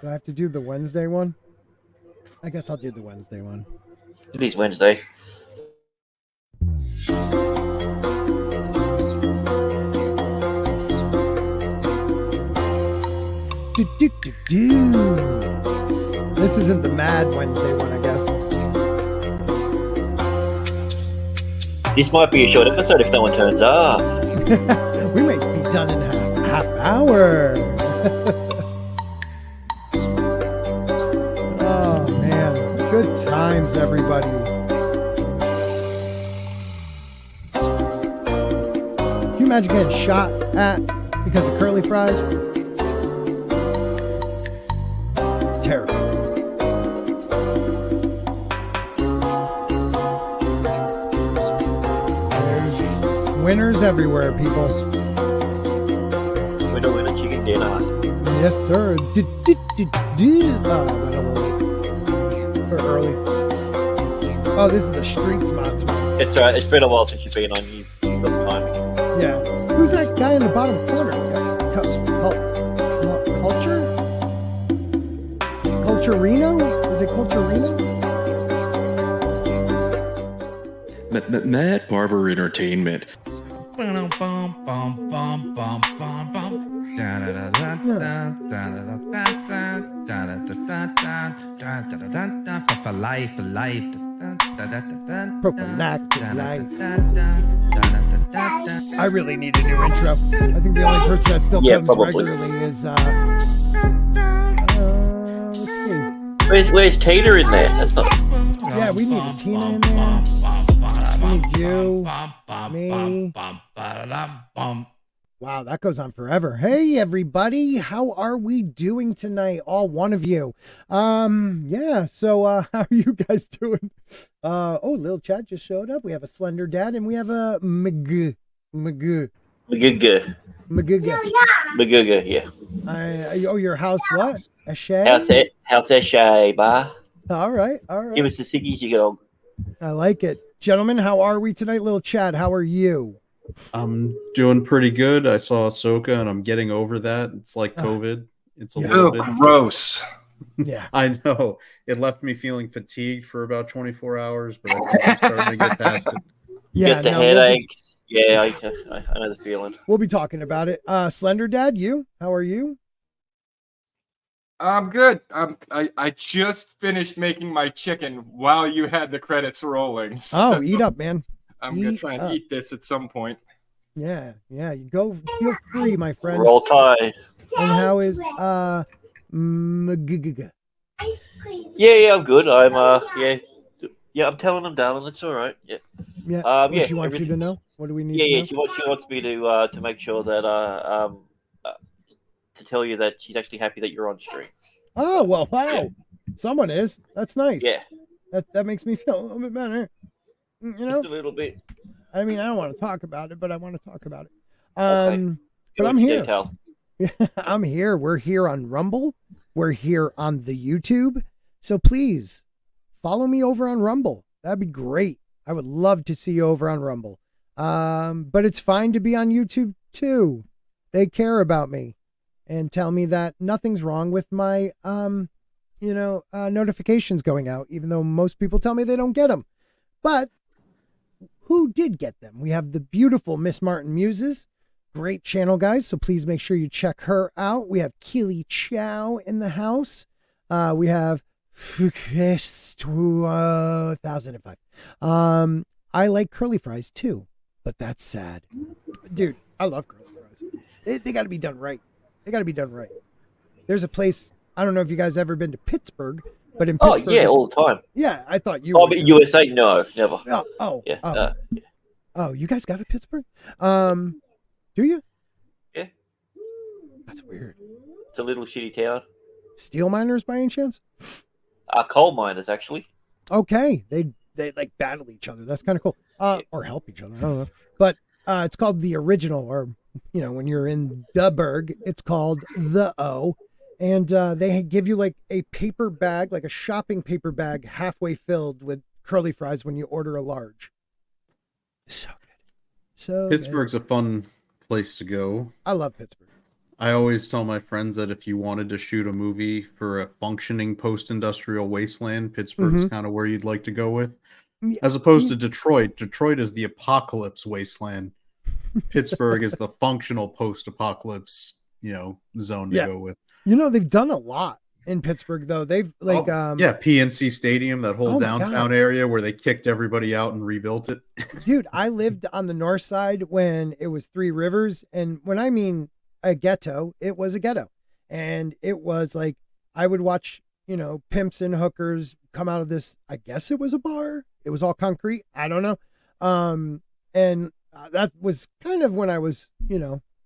Do I have to do the Wednesday one? I guess I'll do the Wednesday one. It is Wednesday. This isn't the Mad Wednesday one, I guess. This might be a short episode if no one turns up. We might be done in a half hour. Oh, man. Good times, everybody. Can you imagine getting shot at because of curly fries? Terrible. There's winners everywhere, people. Winner, winner, chicken dinner. Yes, sir. For early. Oh, this is the Street Smarts one. It's right. It's been a while since you've been on. You've got time. Yeah. Who's that guy in the bottom corner? Culture? Culturino? Is it Culturino? Mad Barber Entertainment. For life. Prophylactic life. I really need a new intro. I think the only person that still comes probably. regularly is let's see. Where's Tater in there? That's not. Yeah, we need a Tina in there. We need you, me. Wow, that goes on forever. Hey everybody, how are we doing tonight? All one of you. Yeah, so how are you guys doing? Oh, Lil Chad just showed up. We have a Slender Dad and we have a Magoo, yeah. Oh, your house what? A shay? House a shay, bar. All right. Give us the ciggies, you go. I like it. Gentlemen, how are we tonight? Lil Chad, how are you? I'm doing pretty good. I saw Ahsoka and I'm getting over that. It's like COVID. It's a little bit gross. Yeah. I know. It left me feeling fatigued for about 24 hours, but I think I'm starting to get past it. Yeah, Get the headaches. Yeah, I know the feeling. We'll be talking about it. Slender Dad, you? How are you? I'm good. I just finished making my chicken while you had the credits rolling. Oh, eat up, man. I'm gonna try and eat this at some point. Yeah. You go. Feel free, my friend. Roll Tide. And how is Magoo? Yeah, I'm good. I'm I'm telling them, darling, it's all right. Yeah. She wants you to know. What do we need? Yeah. She wants me to make sure that to tell you that she's actually happy that you're on stream. Oh well, wow. Yeah. Someone is. That's nice. Yeah. That makes me feel a little bit better. You know. Just a little bit. I mean, I don't want to talk about it, but I want to talk about it. Okay. But I'm here. Detail. I'm here. We're here on Rumble. We're here on the YouTube. So please follow me over on Rumble. That'd be great. I would love to see you over on Rumble. But it's fine to be on YouTube too. They care about me and tell me that nothing's wrong with my, notifications going out, even though most people tell me they don't get them. But who did get them? We have the beautiful Miss Martin Muses. Great channel, guys. So please make sure you check her out. We have Keely Chow in the house. We have 2005. I like curly fries too, but that's sad. Dude, I love curly fries. They got to be done right. There's a place, I don't know if you guys ever been to Pittsburgh, but in Pittsburgh. Oh, yeah, all the time. Yeah, I thought you Oh, but USA, no, never. Yeah. Oh, you guys got a Pittsburgh? Do you? Yeah. That's weird. It's a little shitty town. Steel miners by any chance? Coal miners, actually. Okay. They like battle each other. That's kind of cool. Or help each other. I don't know. But it's called The Original, or, when you're in the Berg, it's called The O. And they give you like a paper bag, like a shopping paper bag, halfway filled with curly fries when you order a large. So good. So Pittsburgh's a fun place to go. I love Pittsburgh. I always tell my friends that if you wanted to shoot a movie for a functioning post-industrial wasteland, Pittsburgh's Mhm. kind of where you'd like to go with. Yeah, As opposed to Detroit. Detroit is the apocalypse wasteland. Pittsburgh is the functional post-apocalypse, zone to yeah. go with. They've done a lot in Pittsburgh though. They've Yeah, PNC Stadium, that whole Oh my downtown God. area where they kicked everybody out and rebuilt it. Dude, I lived on the north side when it was Three Rivers, and when I mean a ghetto, it was a ghetto. And it was like I would watch, pimps and hookers come out of this, I guess it was a bar. It was all concrete. I don't know. And that was kind of when I was,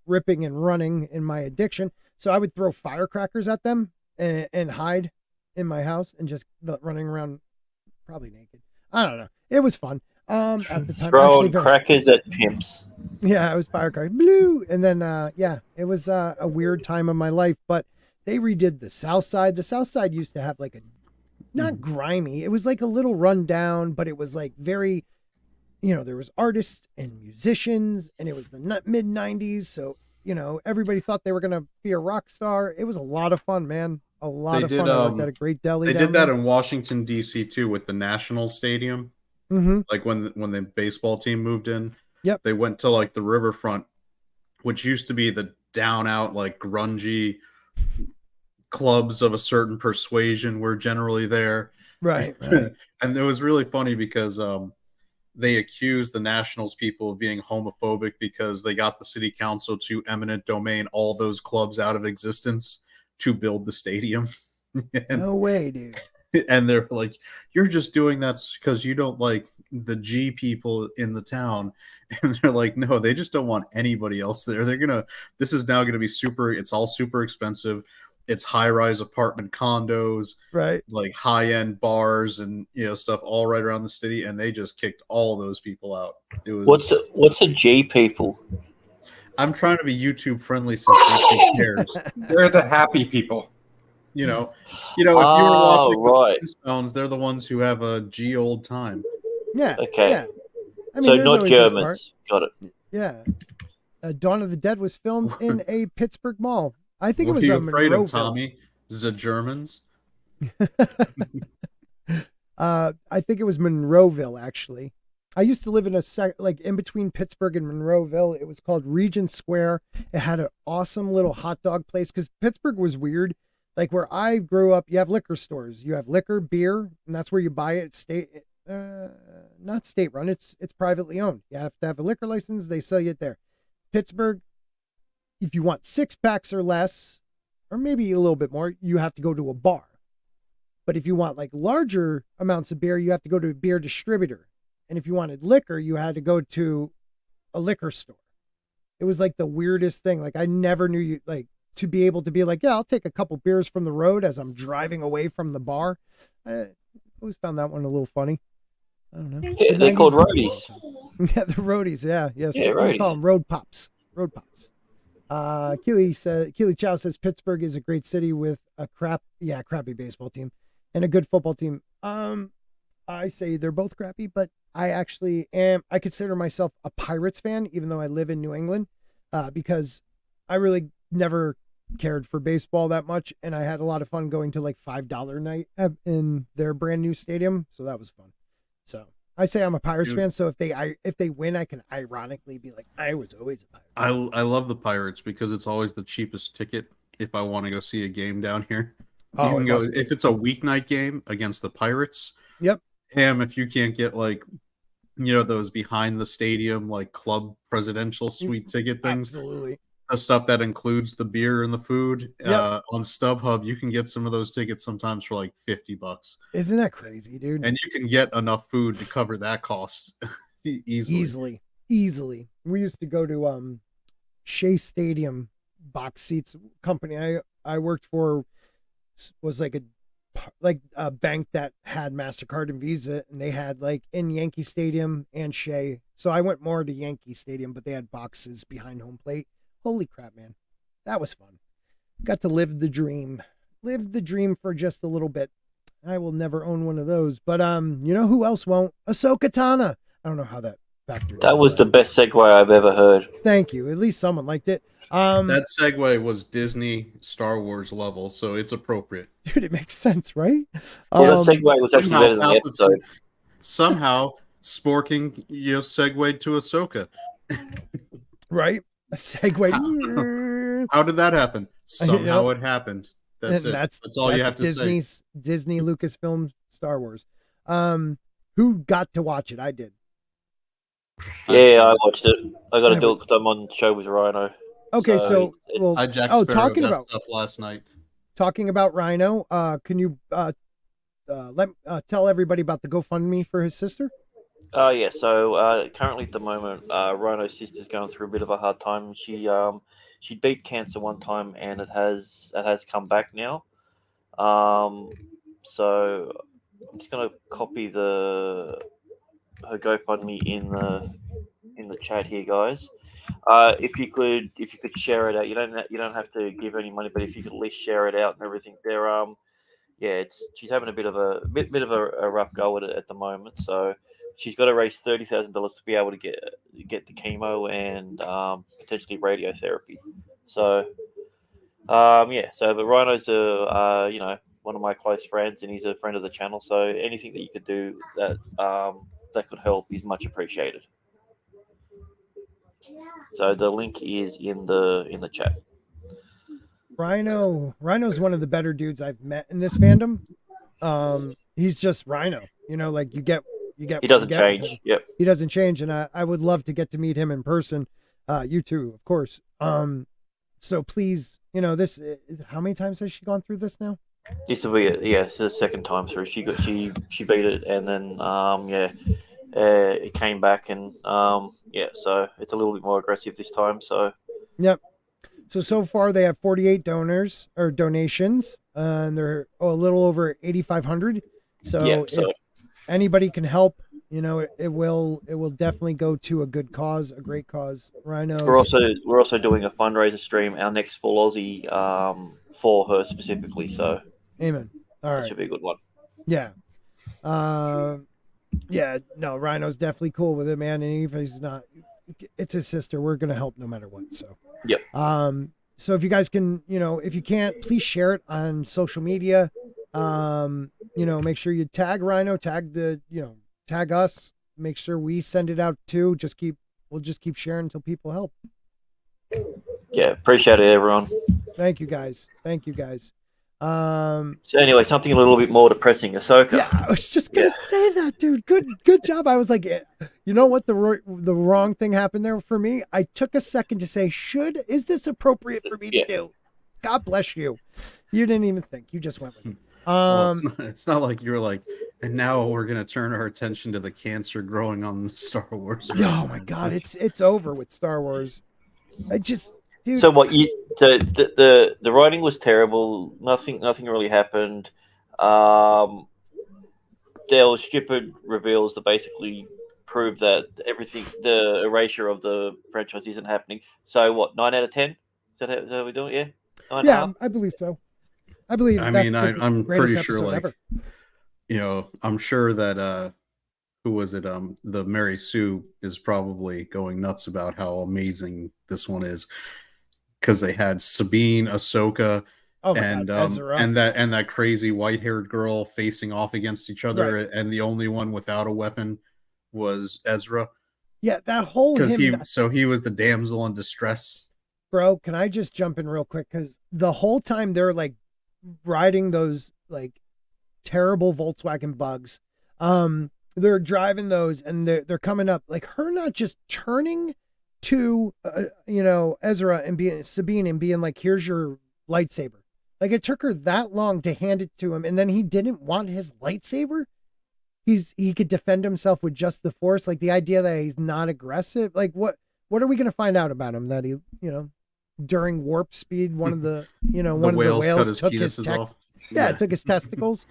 ripping and running in my addiction. So I would throw firecrackers at them and hide in my house and just running around probably naked. I don't know. It was fun. At the time, Throwing crackers at pimps. yeah, I was firecracker blue, and then it was a weird time of my life. But they redid the South Side. The South Side used to have like a not grimy. It was like a little rundown, but it was like very, there was artists and musicians, and it was the mid '90s, so everybody thought they were gonna be a rock star. It was a lot of fun, man. A lot of fun. I worked at a great deli. They down did that there. in Washington D.C. too with the National Stadium. Mm-hmm. Like when the baseball team moved in. Yep. They went to like the riverfront, which used to be the down out like grungy clubs of a certain persuasion were generally there. Right. And it was really funny because they accused the Nationals people of being homophobic because they got the city council to eminent domain all those clubs out of existence to build the stadium. No way, dude. And they're like, you're just doing that because you don't like the G people in the town. And they're like, no, they just don't want anybody else there. This is now gonna be it's all super expensive. It's high-rise apartment condos, Right? like high-end bars and stuff all right around the city, and they just kicked all those people out. It was What's a G people? I'm trying to be YouTube friendly since nobody cares. They're the happy people. If you were watching right. the Flintstones, they're the ones who have a G old time. Yeah. Okay. Yeah. I So there's not always this part. Germans. Got it. Yeah. Dawn of the Dead was filmed in a Pittsburgh mall. I think What it was are you afraid Monroeville. of, Tommy? The Germans? I think it was Monroeville, actually. I used to live in in between Pittsburgh and Monroeville. It was called Regent Square. It had an awesome little hot dog place because Pittsburgh was weird. Like where I grew up, you have liquor stores. You have liquor, beer, and that's where you buy it. Not state run. It's privately owned. You have to have a liquor license. They sell you it there. Pittsburgh, if you want 6 packs or less, or maybe a little bit more, you have to go to a bar. But if you want like larger amounts of beer, you have to go to a beer distributor. And if you wanted liquor, you had to go to a liquor store. It was like the weirdest thing. Like I never knew you to be able to be like, yeah, I'll take a couple beers from the road as I'm driving away from the bar. I always found that one a little funny. I don't know. Yeah, they're called roadies. Yeah, the roadies. Yeah, yes. Yeah, We call roadies. them road pops. Road pops. Keely Chow says Pittsburgh is a great city with a crappy baseball team and a good football team. I say they're both crappy, but I consider myself a Pirates fan, even though I live in New England, because I really never cared for baseball that much. And I had a lot of fun going to like $5 night in their brand new stadium. So that was fun. So I say I'm a Pirates fan. So if they win, I can ironically be like, I was always a Pirate. I love the Pirates because it's always the cheapest ticket if I want to go see a game down here. Oh, You can it go must be. if it's a weeknight game against the Pirates. Yep. If you can't get those behind the stadium like club presidential suite ticket things, Absolutely. the stuff that includes the beer and the food. Yep. On StubHub, you can get some of those tickets sometimes for like $50. Isn't that crazy, dude? And you can get enough food to cover that cost easily. Easily. We used to go to Shea Stadium box seats company I worked for was like a bank that had MasterCard and Visa, and they had like in Yankee Stadium and Shea. So I went more to Yankee Stadium, but they had boxes behind home plate. Holy crap, man. That was fun. Got to live the dream. Live the dream for just a little bit. I will never own one of those. But you know who else won't? Ahsoka Tana. I don't know how that factored. That was the best segue I've ever heard. Thank you. At least someone liked it. That segue was Disney Star Wars level, so it's appropriate. Dude, it makes sense, right? Yeah, that segue was actually better than the episode. Somehow, Sporking segued to Ahsoka. Right? A segue. How did that happen? Somehow it happened. That's it. That's all you have to say. Disney Lucasfilm Star Wars. Who got to watch it? I did. Yeah, I watched it. I got to do it because I'm on the show with Rhino. Okay, so well, I Jack Sparrow talking that about stuff last night. Talking about Rhino, can you tell everybody about the GoFundMe for his sister? Yeah. So currently at the moment, Rhino's sister's going through a bit of a hard time. She beat cancer one time, and it has come back now. So I'm just gonna copy her GoFundMe in the chat here, guys. If you could share it out, you don't have to give any money, but if you could at least share it out and everything, she's having a bit of a rough go at it at the moment. So she's got to raise $30,000 to be able to get the chemo and potentially radiotherapy. So but Rhino's one of my close friends, and he's a friend of the channel. So anything that you could do that could help is much appreciated. So the link is in the chat. Rhino's one of the better dudes I've met in this fandom. He's just Rhino. Like you get. He doesn't change. Yep. He doesn't change, and I would love to get to meet him in person. You too, of course. So please, this. How many times has she gone through this now? This will be it's the second time through. She beat it, and then it came back, and so it's a little bit more aggressive this time. So yep. So far they have 48 donors or donations, and they're a little over 8,500. So if anybody can help, it will definitely go to a good cause, a great cause. Rhinos. We're also doing a fundraiser stream, our next full Aussie, for her specifically. So amen. All right, that should be a good one. Yeah. No, Rhino's definitely cool with it, man. And even if he's not, it's his sister. We're gonna help no matter what. So yep. So if you guys can, if you can't, please share it on social media. Make sure you tag Rhino, tag us. Make sure we send it out too. We'll just keep sharing until people help. Yeah, appreciate it, everyone. Thank you guys. So anyway, something a little bit more depressing. Ahsoka. Yeah, I was just gonna say that, dude. Good job. I was like, you know what? The wrong thing happened there for me. I took a second to say, is this appropriate for me to do? God bless you. You didn't even think. You just went with it. Well, it's not like you're like, and now we're gonna turn our attention to the cancer growing on the Star Wars. Oh my God, it's over with Star Wars. Dude. So what the writing was terrible. Nothing really happened. There was stupid reveals that basically proved that the erasure of the franchise isn't happening. So what? 9 out of 10? Is that how we do it? Yeah. 9.5? I believe so. I'm pretty sure, ever. I'm sure that who was it? The Mary Sue is probably going nuts about how amazing this one is, because they had Sabine, Ahsoka, and that crazy white-haired girl facing off against each other, right. And the only one without a weapon was Ezra. Yeah, that whole he was the damsel in distress. Bro, can I just jump in real quick? Because the whole time they're like riding those like terrible Volkswagen bugs, they're driving those and they're coming up, like her not just turning to Ezra and Sabine and being like, here's your lightsaber. Like it took her that long to hand it to him, and then he didn't want his lightsaber. He could defend himself with just the Force. Like the idea that he's not aggressive. Like what are we gonna find out about him? That he during warp speed, one of the whales cut his took penises off. Yeah, took his testicles.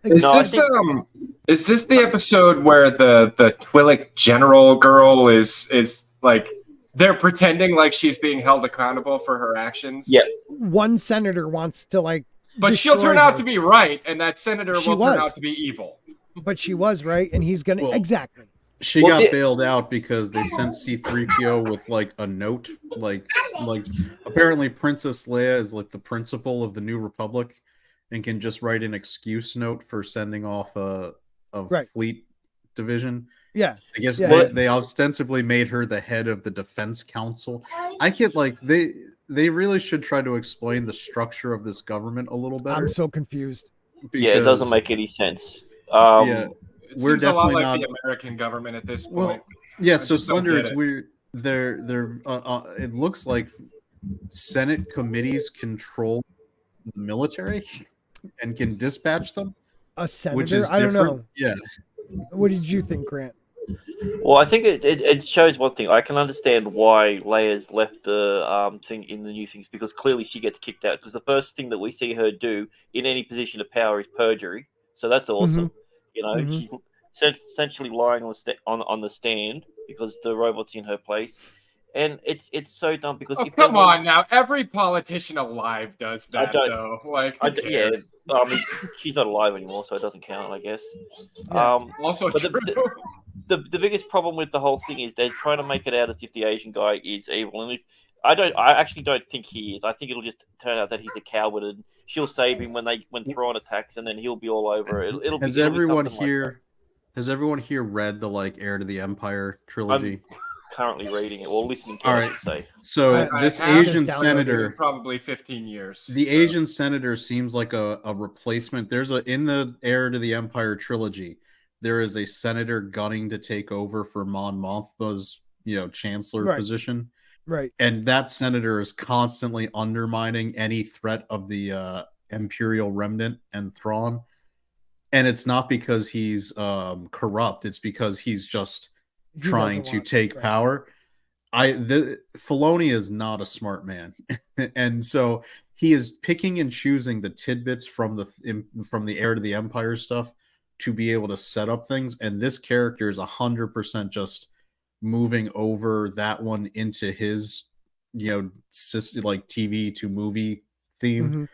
Is this the episode where the Twi'lek general girl is like they're pretending like she's being held accountable for her actions? Yeah. One senator wants to but she'll turn out to be right, and that senator will turn out to be evil. But she was right, and he's gonna exactly. She Well, got bailed out because they sent C-3PO with like a note, like apparently Princess Leia is like the principal of the New Republic, and can just write an excuse note for sending off a Right. fleet division. Yeah. I guess Yeah. they ostensibly made her the head of the Defense Council. I get like they really should try to explain the structure of this government a little better. I'm so confused. Yeah, it doesn't make any sense. Yeah, It we're seems a lot definitely like not. the American government at this Well, point. yeah. I So just don't Slender, get it's it. weird. They're it looks like Senate committees control the military and can dispatch them, A senator? which is I don't different. know. Yeah. What did you think, Grant? Well, I think it shows one thing. I can understand why Leia's left the thing in the new things, because clearly she gets kicked out. Because the first thing that we see her do in any position of power is perjury. So that's awesome. You know, Mhm. she's essentially lying on the stand because the robot's in her place, and it's so dumb because Oh, if there come on was, now. Every politician alive does I that, don't- though. Like, who yeah, cares? I mean, she's not alive anymore, so it doesn't count, I guess. Yeah. Also but true. the biggest problem with the whole thing is they're trying to make it out as if the Asian guy is evil, and I actually don't think he is. I think it'll just turn out that he's a coward, and she'll save him when Thrawn attacks, and then he'll be all over it. It'll Has be everyone something like here? Has everyone here read the like Heir to the Empire trilogy? I'm currently reading it or listening to All it, I right. should say. So I this have Asian just downloaded senator, probably 15 years. the so. Asian senator seems like a replacement. There's in the Heir to the Empire trilogy, there is a senator gunning to take over for Mon Mothma's chancellor Right. position, Right. and that senator is constantly undermining any threat of the Imperial Remnant and Thrawn. And it's not because he's corrupt; it's because he's just He trying doesn't to want- take right. power. Filoni is not a smart man, and so he is picking and choosing the tidbits from the Heir to the Empire stuff to be able to set up things. And this character is 100% just moving over that one into his, like TV to movie theme. Mhm.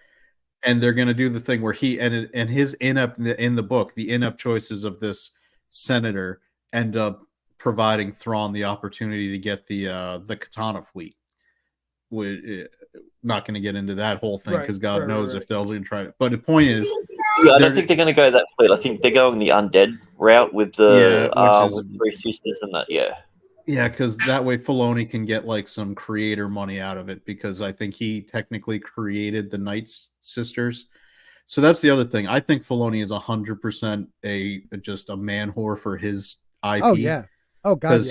And they're going to do the thing where he and his in the book, the in-up choices of this senator end up providing Thrawn the opportunity to get the Katana fleet. We're not going to get into that whole thing because God knows if they'll even try it. But the point is, I don't think they're going to go that fleet. I think they're going the undead route with the with Three Sisters and that. Yeah, because that way Filoni can get like some creator money out of it, because I think he technically created the Night Sisters. So that's the other thing. I think Filoni is 100% just a man whore for his IP. Oh yeah. Oh god. Because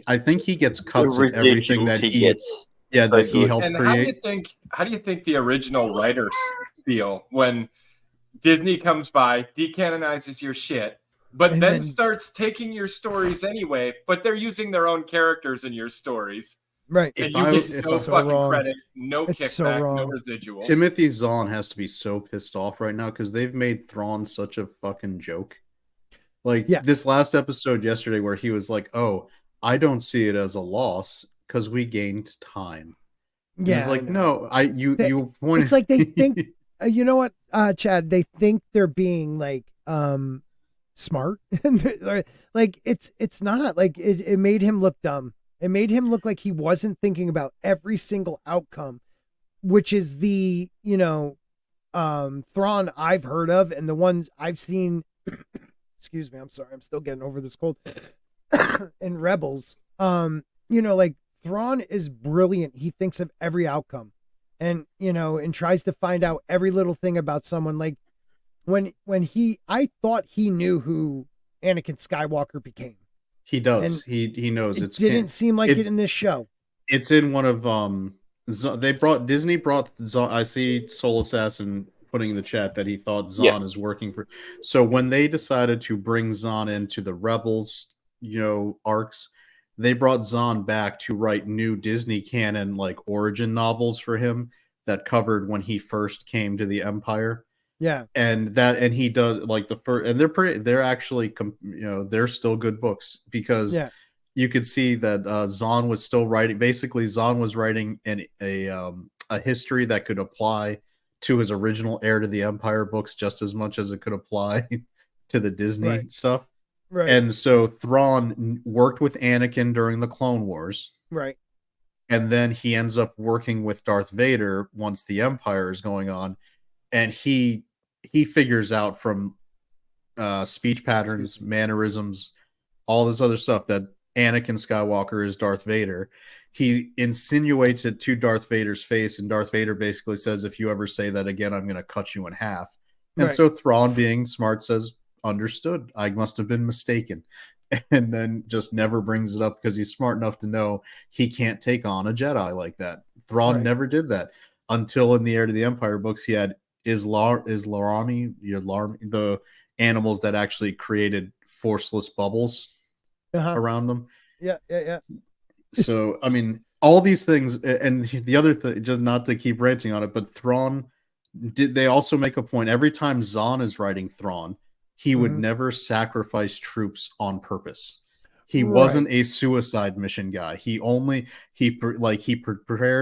I think he gets cuts of everything that he gets. Yeah, that he helped and create. How do you think the original writers feel when Disney comes by, decanonizes your shit, but then starts taking your stories anyway, but they're using their own characters in your stories. Right. And you get no fucking credit, no kickback, no residuals. Timothy Zahn has to be so pissed off right now because they've made Thrawn such a fucking joke. Like this last episode yesterday where he was like, "Oh, I don't see it as a loss because we gained time." And Yeah. I was like, "No, you pointed." It's like they think you know what, Chad, they think they're being like smart. Like it's not like it made him look dumb. It made him look like he wasn't thinking about every single outcome, which is the, Thrawn I've heard of and the ones I've seen. Excuse me, I'm sorry, I'm still getting over this cold. In Rebels, like Thrawn is brilliant. He thinks of every outcome, and and tries to find out every little thing about someone. Like when I thought he knew who Anakin Skywalker became. He does. He knows. It didn't seem like it in this show. It's in one of Disney brought Zahn. I see Soul Assassin putting in the chat that he thought Zahn is working for. So when they decided to bring Zahn into the Rebels, arcs, they brought Zahn back to write new Disney canon like origin novels for him that covered when he first came to the Empire. Yeah. And he does like the first, and they're actually, they're still good books because you could see that Zahn was still writing. Basically, Zahn was writing a history that could apply to his original Heir to the Empire books just as much as it could apply to the Disney stuff. Right. And so Thrawn worked with Anakin during the Clone Wars. Right. And then he ends up working with Darth Vader once the Empire is going on. And he figures out from speech patterns, mannerisms, all this other stuff that Anakin Skywalker is Darth Vader. He insinuates it to Darth Vader's face, and Darth Vader basically says, if you ever say that again, I'm going to cut you in half. And so Thrawn, being smart, says, understood. I must have been mistaken. And then just never brings it up because he's smart enough to know he can't take on a Jedi like that. Thrawn never did that until in the Heir to the Empire books, he had Islarami, the animals that actually created forceless bubbles around them. Yeah. So, I mean, all these things, and the other thing, just not to keep ranting on it, but Thrawn, they also make a point every time Zahn is writing Thrawn, he would never sacrifice troops on purpose. He wasn't a suicide mission guy. He prepared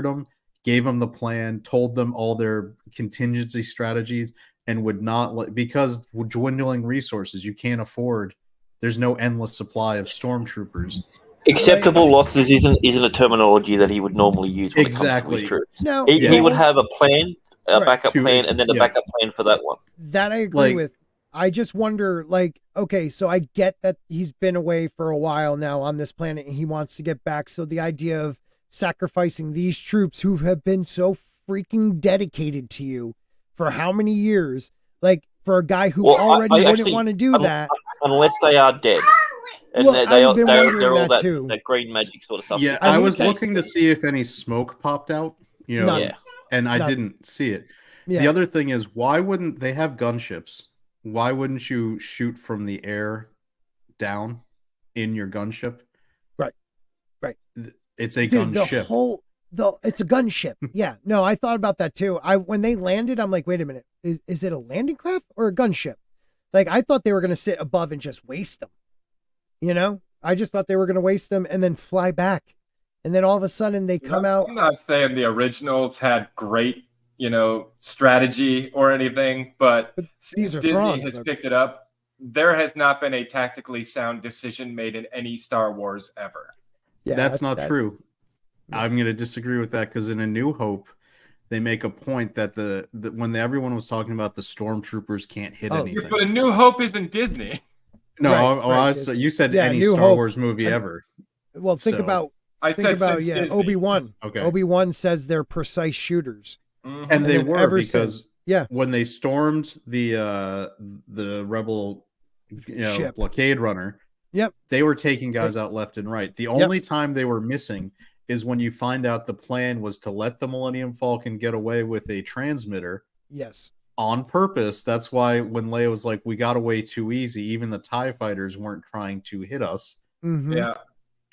them, gave them the plan, told them all their contingency strategies, and would not because dwindling resources, you can't afford. There's no endless supply of stormtroopers. Acceptable losses isn't a terminology that he would normally use when it comes to his troops. No, he would have a plan, a backup plan, and then a backup plan for that one. That I agree with. I just wonder, okay, so I get that he's been away for a while now on this planet and he wants to get back. So the idea of sacrificing these troops who have been so freaking dedicated to you for how many years, for a guy who already wouldn't want to do that. Unless they are dead. And they're all that green magic sort of stuff. Yeah, I was looking to see if any smoke popped out, and I didn't see it. Yeah. The other thing is, why wouldn't they have gunships? Why wouldn't you shoot from the air down in your gunship? Right. It's a gunship. It's a gunship. Yeah. No, I thought about that too. When they landed, I'm like, wait a minute, is it a landing craft or a gunship? I thought they were going to sit above and just waste them. I just thought they were going to waste them and then fly back. And then all of a sudden they come out. I'm not saying the originals had great, strategy or anything, but since Disney has picked it up, there has not been a tactically sound decision made in any Star Wars ever. Yeah, that's not true. I'm going to disagree with that because in A New Hope, they make a point that when everyone was talking about the stormtroopers can't hit anything. But A New Hope isn't Disney. No, you said any Star Wars movie ever. Well, think about Obi-Wan. Okay. Obi-Wan says they're precise shooters. Mm-hmm. And they were because when they stormed the rebel blockade runner, they were taking guys out left and right. The only time they were missing is when you find out the plan was to let the Millennium Falcon get away with a transmitter. Yes. On purpose. That's why when Leia was like, we got away too easy, even the TIE fighters weren't trying to hit us. Mm-hmm. Yeah.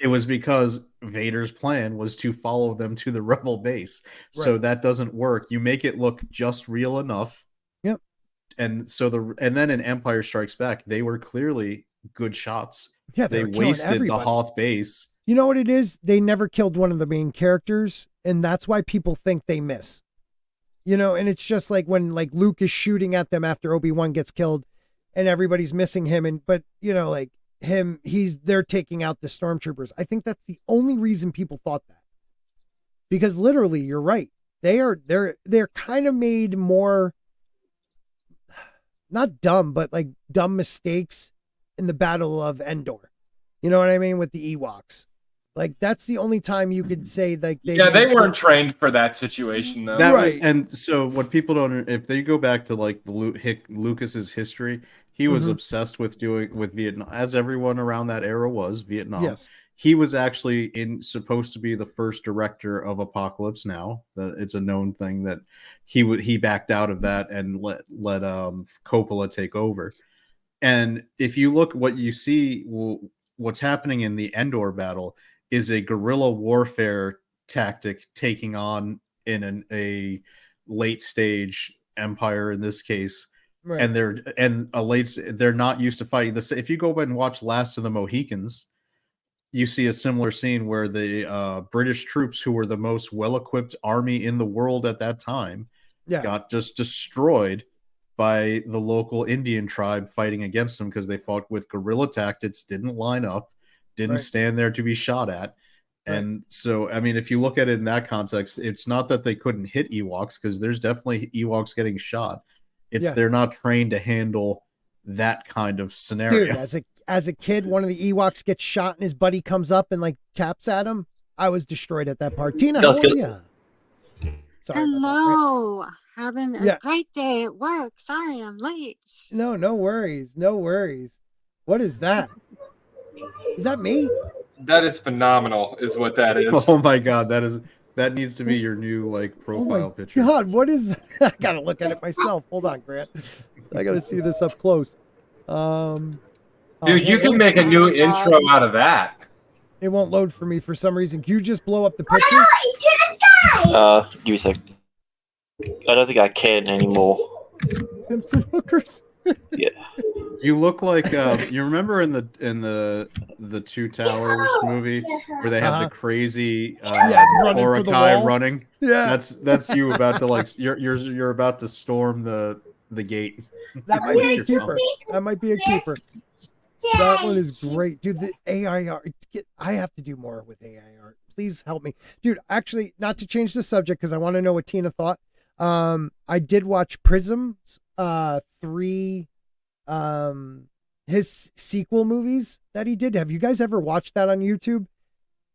It was because Vader's plan was to follow them to the rebel base. Right. So that doesn't work. You make it look just real enough. Yep. And then in Empire Strikes Back, they were clearly good shots. Yeah, they wasted the Hoth base. You know what it is? They never killed one of the main characters, and that's why people think they miss. And it's just like when Luke is shooting at them after Obi-Wan gets killed and everybody's missing him. But they're taking out the stormtroopers. I think that's the only reason people thought that, because literally you're right. They're kind of made more, not dumb, but dumb mistakes in the Battle of Endor. You know what I mean? With the Ewoks. That's the only time you could say they weren't trained for that situation though. And so what people don't, if they go back to Lucas's history, he was obsessed with Vietnam, as everyone around that era was Vietnam. Yes. He was actually supposed to be the first director of Apocalypse Now. It's a known thing that he backed out of that and let Coppola take over. And if you look, what you see, what's happening in the Endor battle is a guerrilla warfare tactic taking on in a late stage empire in this case. Right. And they're not used to fighting this. If you go and watch Last of the Mohicans, you see a similar scene where the British troops, who were the most well-equipped army in the world at that time, got just destroyed by the local Indian tribe fighting against them because they fought with guerrilla tactics, didn't line up, didn't Right. stand there to be shot at. And so, I mean, if you look at it in that context, it's not that they couldn't hit Ewoks, because there's definitely Ewoks getting shot. It's they're not trained to handle that kind of scenario. Dude, as a kid, one of the Ewoks gets shot and his buddy comes up and like taps at him. I was destroyed at that part. Tina, how are you? Sorry. Hello. Having a great day at work. Sorry I'm late. No worries. No worries. What is that? Is that me? That is phenomenal, is what that is. Oh my god, that needs to be your new like profile picture. God, what is that? I gotta look at it myself. Hold on, Grant. I gotta see this up close. Dude, you can make a new intro out of that. It won't load for me for some reason. Can you just blow up the picture? Give me a sec. I don't think I can anymore. Pimps and hookers. Yeah. You look like you remember in the Two Towers movie where they have the crazy Orakai running. Yeah, that's you about to like you're about to storm the gate. That might be a keeper. That might be a keeper. That one is great, dude. The AI art. I have to do more with AI art. Please help me, dude. Actually, not to change the subject because I want to know what Tina thought. I did watch Prism's 3 his sequel movies that he did. Have you guys ever watched that on YouTube?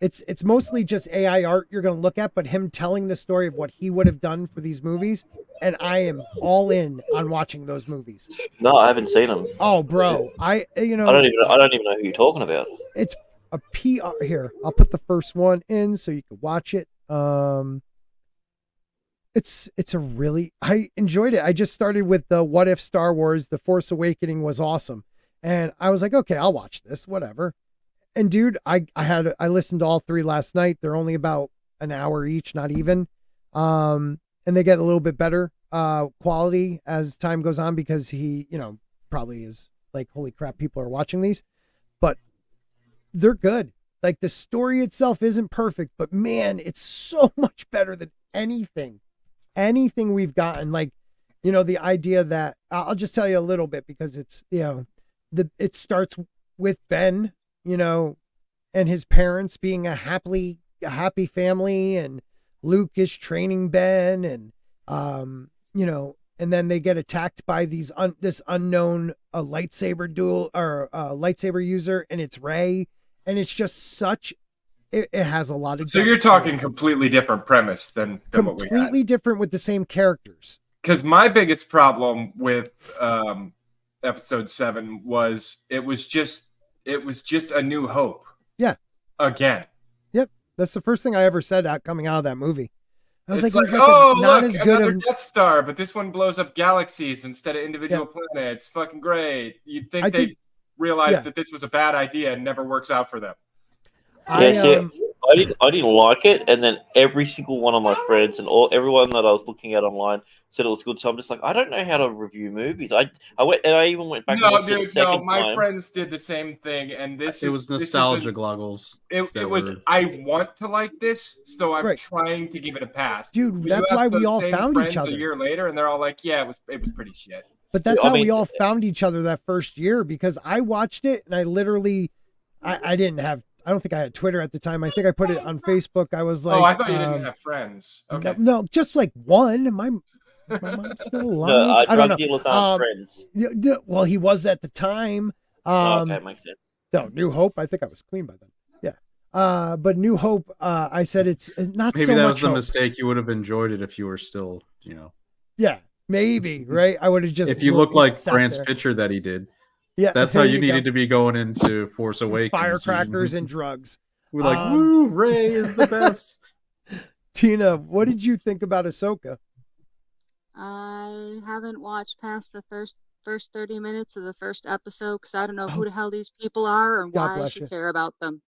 It's mostly just AI art you're going to look at, but him telling the story of what he would have done for these movies, and I am all in on watching those movies. No, I haven't seen them. Oh, bro, I don't even know who you're talking about. It's a PR here. I'll put the first one in so you can watch it. It's a really, I enjoyed it. I just started with the What If Star Wars. The Force Awakening was awesome, and I was like, okay, I'll watch this, whatever. And dude, I listened to all 3 last night. They're only about an hour each, not even. And they get a little bit better quality as time goes on because he, probably is like, holy crap, people are watching these, but they're good. Like the story itself isn't perfect, but man, it's so much better than anything we've gotten. Like, the idea that I'll just tell you a little bit because it's, it starts with Ben, and his parents being a happy family, and Luke is training Ben, and and then they get attacked by this unknown lightsaber lightsaber user, and it's Rey, and it's just it has a lot of. So you're talking completely different premise than what we had. Completely different with the same characters. Because my biggest problem with episode 7 was it was just A New Hope. Yeah. Again. Yep. That's the first thing I ever said coming out of that movie. I was it's like, look, another Death Star, but this one blows up galaxies instead of individual planets. Fucking great. You'd think they'd realize that this was a bad idea and never works out for them. I didn't like it, and then every single one of my friends and everyone that I was looking at online said it was good. So I'm just like, I don't know how to review movies. I even went back. My friends did the same thing, and it was nostalgia goggles. It was. I want to like this, so I'm trying to give it a pass. Dude, that's why we all found each other a year later, and they're all like, "Yeah, it was pretty shit." But that's how we all found each other that first year, because I watched it and I literally, I don't think I had Twitter at the time. I think I put it on Facebook. I was like, I thought you didn't have friends. Okay. No, just like one. My mom's still alive. I don't know. Friends. Well, he was at the time. Okay, makes sense. No, New Hope. I think I was clean by then. Yeah. But New Hope, I said it's not maybe so much. Maybe that was the hope. Mistake. You would have enjoyed it if you were still, Yeah, maybe, right? I would have just. If you look like Grant's picture that he did. Yeah, that's how you needed to be going into Force Awakens. Firecrackers and drugs. We're like, woo, Rey is the best. Tina, what did you think about Ahsoka? I haven't watched past the first 30 minutes of the first episode because I don't know who the hell these people are and why I should care about them.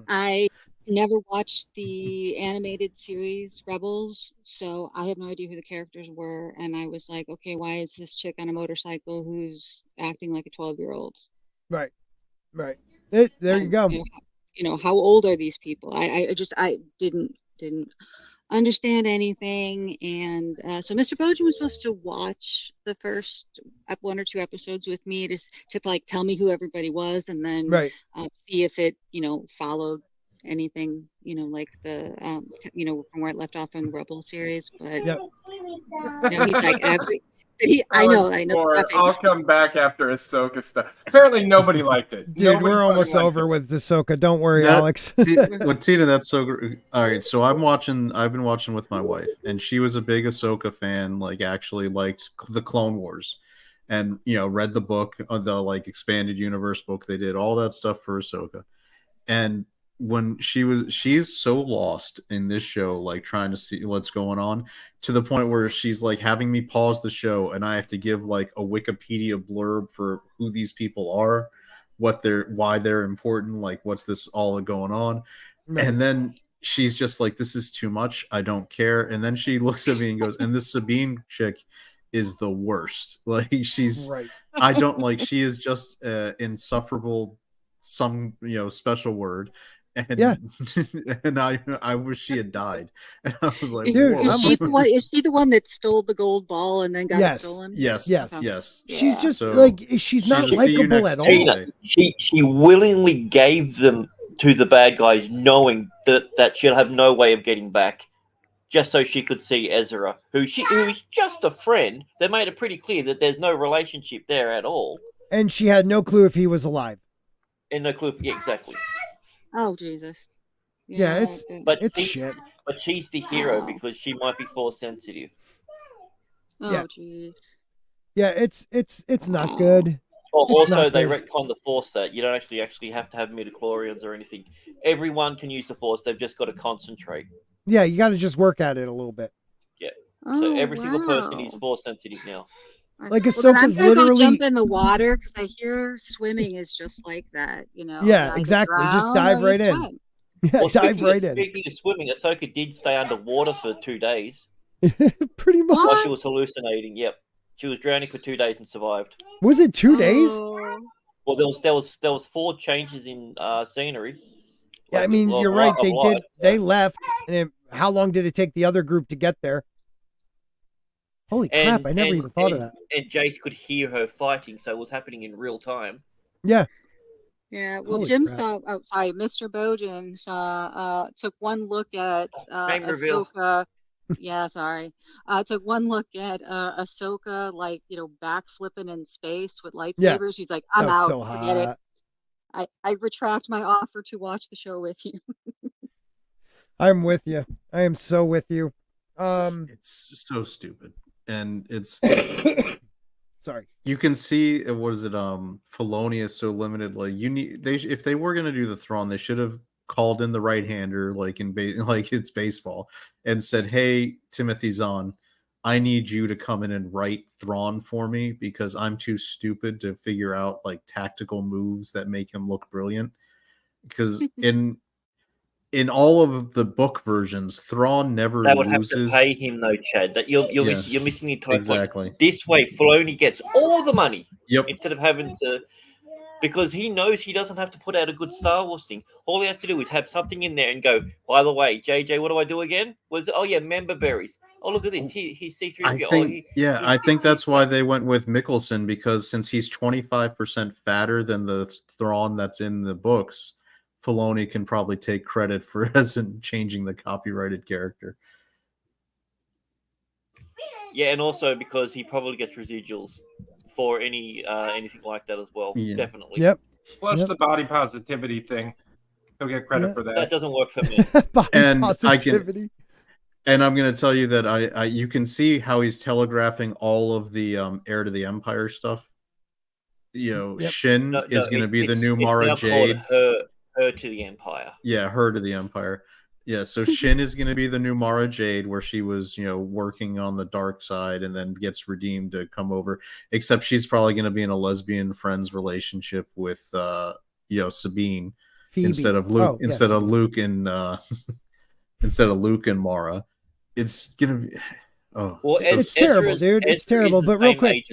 I never watched the animated series Rebels, so I had no idea who the characters were, and I was like, okay, why is this chick on a motorcycle who's acting like a 12-year-old? Right. There you go. How old are these people? I didn't understand anything. And so Mr. Bojan was supposed to watch the first 1 or 2 episodes with me to like tell me who everybody was, and then Right. see if it followed anything like the from where it left off in the Rebel series. But Yep. he's like I know I'll come back after Ahsoka stuff. Apparently nobody liked it. Dude, Nobody we're almost fucking liked over it. with Ahsoka. Don't worry, Alex. With Tina, that's so great. All right, so I've been watching with my wife, and she was a big Ahsoka fan, like actually liked the Clone Wars, and read the book, the like expanded universe book they did, all that stuff for Ahsoka. And when she's so lost in this show, like trying to see what's going on, to the point where she's like having me pause the show and I have to give like a Wikipedia blurb for who these people are, why they're important, like what's this all going on. Right. And then she's just like, this is too much, I don't care. And then she looks at me and goes, and this Sabine chick is the worst. Like she's right. I don't like, she is just insufferable, some special word. And yeah, and I wish she had died. And I was like, dude, is she the one that stole the gold ball and then got it stolen? Yes. She's just she's not likable at all. She willingly gave them to the bad guys, knowing that she'll have no way of getting back, just so she could see Ezra, who is just a friend. They made it pretty clear that there's no relationship there at all. And she had no clue if he was alive. And no clue, yeah, exactly. Oh Jesus! Yeah, it's shit. But she's the hero because she might be force sensitive. Oh jeez. Yeah, it's not good. Well, also, they retcon the force that you don't actually have to have midichlorians or anything. Everyone can use the force. They've just got to concentrate. Yeah, you got to just work at it a little bit. Yeah. So every single person is force sensitive now. Like Ahsoka's literally go jump in the water because I hear swimming is just like that, Yeah, exactly. Just dive right in. Yeah, well, dive right in. Speaking of swimming, Ahsoka did stay underwater for 2 days. Pretty much. While she was hallucinating. Yep, she was drowning for 2 days and survived. Was it 2 days? Well, there was 4 changes in scenery. Yeah, I mean, you're right. They left. And how long did it take the other group to get there? Holy crap, I never even thought of that. And Jace could hear her fighting, so it was happening in real time. Yeah. Yeah, well, Mr. Bojan took one look at Ahsoka. Yeah, sorry. Took one look at Ahsoka, like, backflipping in space with lightsabers. Yeah. He's like, I'm out, so forget it. I retract my offer to watch the show with you. I'm with you. I am so with you. It's so stupid. And it's sorry. You can see Filoni is so limited. Like if they were gonna do the Thrawn, they should have called in the right-hander, like like it's baseball, and said, "Hey, Timothy Zahn, I need you to come in and write Thrawn for me because I'm too stupid to figure out like tactical moves that make him look brilliant." Because in all of the book versions, Thrawn never loses. That would have to pay him though, Chad. That you're missing the entire exactly. Point. This way, Filoni gets all the money. Yep. Instead of having to, because he knows he doesn't have to put out a good Star Wars thing. All he has to do is have something in there and go, by the way, JJ, what do I do again? Member berries. Oh, look at this. He's C-3PO. I think that's why they went with Mikkelsen, because since he's 25% fatter than the Thrawn that's in the books, Filoni can probably take credit for changing the copyrighted character. Yeah, and also because he probably gets residuals for anything like that as well. Yeah. Definitely. Yep. Plus the body positivity thing. He'll get credit for that. That doesn't work for me. And positivity. And I'm going to tell you that you can see how he's telegraphing all of the Heir to the Empire stuff. Shin is going to be the new Mara Jade. Her to the Empire. Yeah, her to the Empire. Yeah, so Shin is going to be the new Mara Jade, where she was, working on the dark side and then gets redeemed to come over. Except she's probably going to be in a lesbian friends relationship with, Sabine Phoebe. Instead of Luke. Of Luke and instead of Luke and Mara. It's gonna be. Oh, well, it's terrible, dude. It's terrible. But real quick,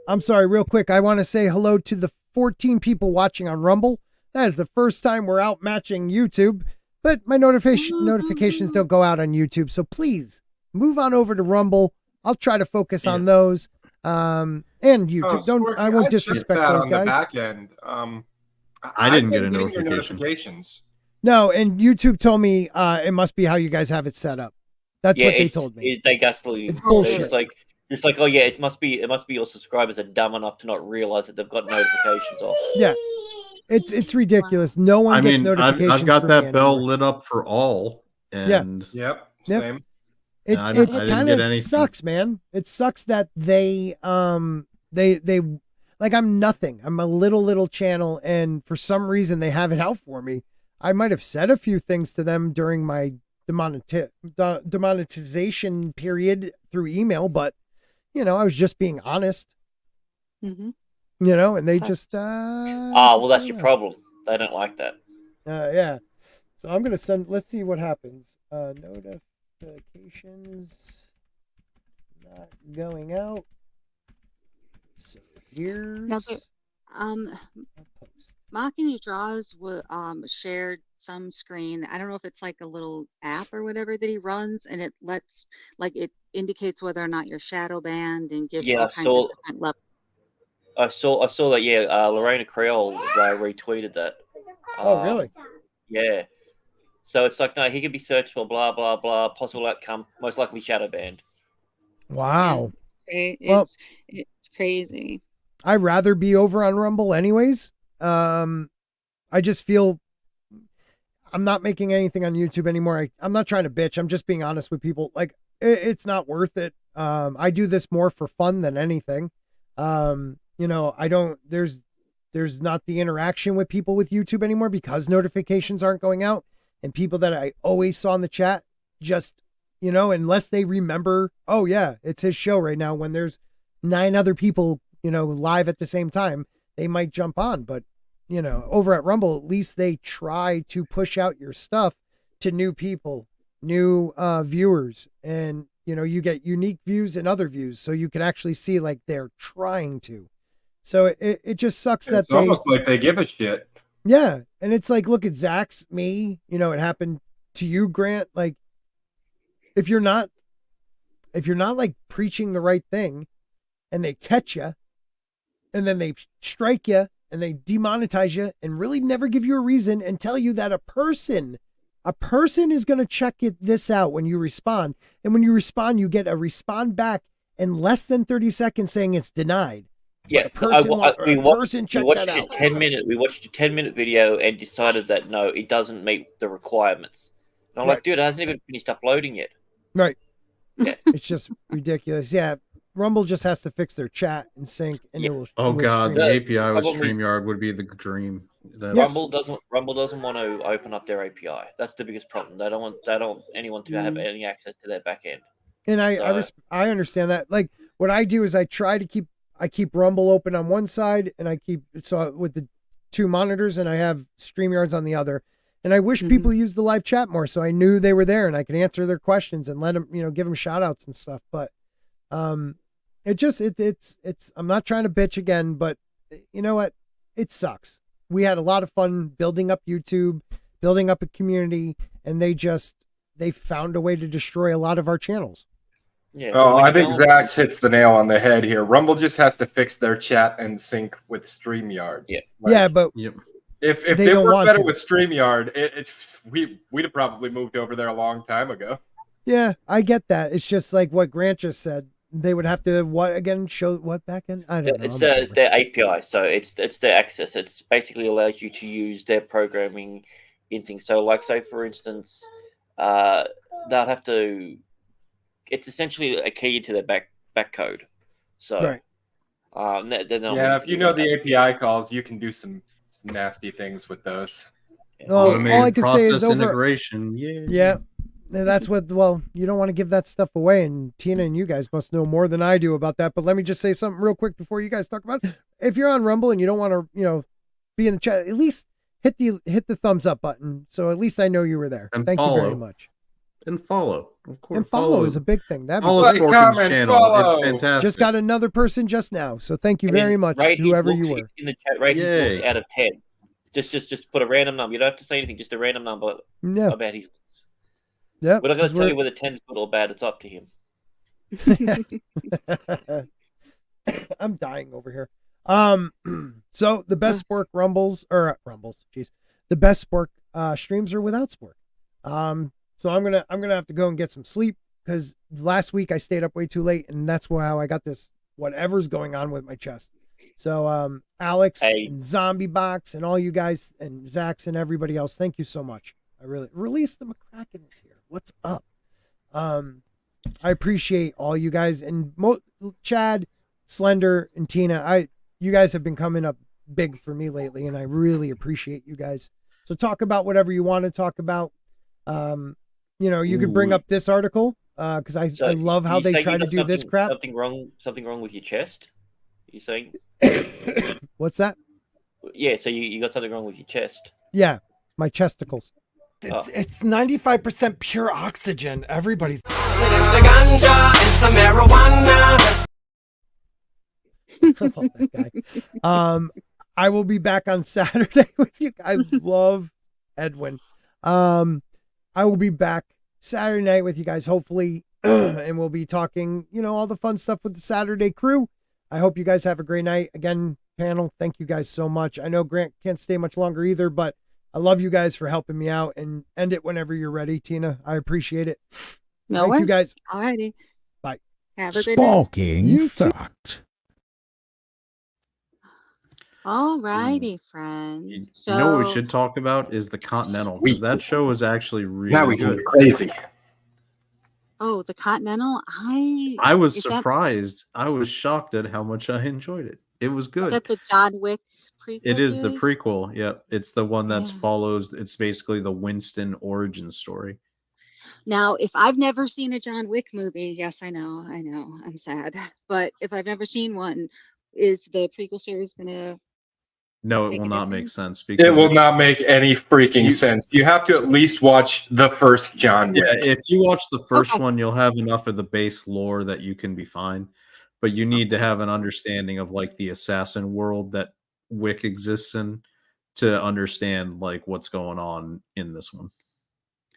I'm sorry. Real quick, I want to say hello to the 14 people watching on Rumble. That is the first time we're outmatching YouTube. but my notifications don't go out on YouTube. So please move on over to Rumble. I'll try to focus on those. And YouTube. I won't disrespect those on guys. The back end. I didn't get a notifications. No, and YouTube told me it must be how you guys have it set up. That's what they told me. It's bullshit. It's like, oh yeah, it must be your subscribers are dumb enough to not realize that they've got notifications off. Yeah, it's ridiculous. No one gets notifications. I've got that bell lit up for all, and same. It kind of sucks, man. It sucks that they like, I'm nothing. I'm a little channel, and for some reason they have it out for me. I might have said a few things to them during my demonetization period through email, but I was just being honest. Mm-hmm. And they just well, that's your problem. They don't like that. Yeah. So I'm gonna send. Let's see what happens. Notifications not going out. So here's Machina Draws shared some screen. I don't know if it's like a little app or whatever that he runs, and it lets, like, it indicates whether or not you're shadow banned and gives all kinds of different levels. I saw that. Yeah, Lorena Creole retweeted that. Oh, really? Yeah. So it's like, no, he can be searched for blah blah blah. Possible outcome, most likely shadow banned. Wow. It's crazy. I'd rather be over on Rumble anyways. I just feel I'm not making anything on YouTube anymore. I'm not trying to bitch. I'm just being honest with people. Like, it's not worth it. I do this more for fun than anything. I don't, there's not the interaction with people with YouTube anymore because notifications aren't going out, and people that I always saw in the chat just, unless they remember, oh yeah, it's his show right now, when there's 9 other people, live at the same time, they might jump on. But, over at Rumble, at least they try to push out your stuff to new people, new viewers, and, you get unique views and other views. So you can actually see, like, they're trying to. So it just sucks that it's almost like they give a shit. Yeah. And it's like, look at Zach's, me, it happened to you, Grant. Like, if you're not like preaching the right thing, and they catch you, and then they strike you, and they demonetize you, and really never give you a reason, and tell you that a person is going to check this out when you respond. And when you respond, you get a respond back in less than 30 seconds saying it's denied. Yeah, we watched a 10-minute video and decided that no, it doesn't meet the requirements. And I'm like, dude, it hasn't even finished uploading yet. Right. Yeah. It's just ridiculous. Yeah. Rumble just has to fix their chat and sync, and it will. Oh, God, the API with Probably StreamYard would be the dream. Rumble doesn't want to open up their API. That's the biggest problem. They don't want anyone to have any access to their back end. And I understand that. Like, what I do is I keep Rumble open on one side, and I keep with the 2 monitors, and I have StreamYards on the other. And I wish people used the live chat more, so I knew they were there and I could answer their questions and let them, give them shout outs and stuff. But it's I'm not trying to bitch again, but you know what? It sucks. We had a lot of fun building up YouTube, building up a community, and they found a way to destroy a lot of our channels. Yeah. Oh, I think Zach's hits the nail on the head here. Rumble just has to fix their chat and sync with StreamYard. Yeah. Yeah, but if they work better with StreamYard, we'd have probably moved over there a long time ago. Yeah, I get that. It's just like what Grant just said. They would have to show what backend? I don't know. It's their API, so it's their access. It's basically allows you to use their programming in things. So, like, say for instance, they'll have to. It's essentially a key to their back code. So, right. If you know the API calls, you can do some nasty things with those. Well, all I can say is integration. Yeah. That's what, you don't want to give that stuff away, and Tina and you guys must know more than I do about that. But let me just say something real quick before you guys talk about it. If you're on Rumble and you don't want to, be in the chat, at least hit the thumbs up button. So at least I know you were there. And thank you very much. And follow, of course. And follow is a big thing. Follow Sporking's channel. Follow. It's fantastic. Just got another person just now. So thank you very much, whoever you were. In the chat, ratings out of 10. Just put a random number. You don't have to say anything. Just a random number about his. Yeah, we're not going to tell you whether 10's good or bad. It's up to him. I'm dying over here. So the best sport rumbles. Jeez, the best sport streams are without sport. So I'm gonna have to go and get some sleep because last week I stayed up way too late, and that's how I got this whatever's going on with my chest. So Alex and Zombie Box and all you guys and Zax and everybody else, thank you so much. I really released the McCracken is here. What's up? I appreciate all you guys and Chad, Slender, and Tina. You guys have been coming up big for me lately, and I really appreciate you guys. So talk about whatever you want to talk about. You could bring up this article because I love how they try to do this crap. Something wrong with your chest? You saying? What's that? Yeah, so you got something wrong with your chest. Yeah, my chesticles. It's 95% pure oxygen. Everybody's. It's the ganja, it's the marijuana. I love that guy. I will be back on Saturday with you. I love Edwin. I will be back Saturday night with you guys, hopefully, and we'll be talking, all the fun stuff with the Saturday crew. I hope you guys have a great night. Again, panel, thank you guys so much. I know Grant can't stay much longer either, but I love you guys for helping me out, and end it whenever you're ready, Tina. I appreciate it. No Thank you guys. Alrighty. Bye. Have a good Stalking fact. Alrighty, friends. So You know what we should talk about is the Continental, because that show was actually really Now we good. can go crazy. Oh, the Continental. I was surprised. I was shocked at how much I enjoyed it. It was good. Is that the John Wick prequel? It is the series? prequel. Yep. It's the one that Yeah. follows. It's basically the Winston origin story. Now, if I've never seen a John Wick movie, yes, I know, I'm sad. But if I've never seen one, is the prequel series gonna? No, it Make will a not make difference? sense because It will not make any freaking sense. You have to at least watch the first John Wick. Yeah, if you watch the first Okay. one, you'll have enough of the base lore that you can be fine. But you need to have an understanding of like the assassin world that Wick exists in to understand like what's going on in this one.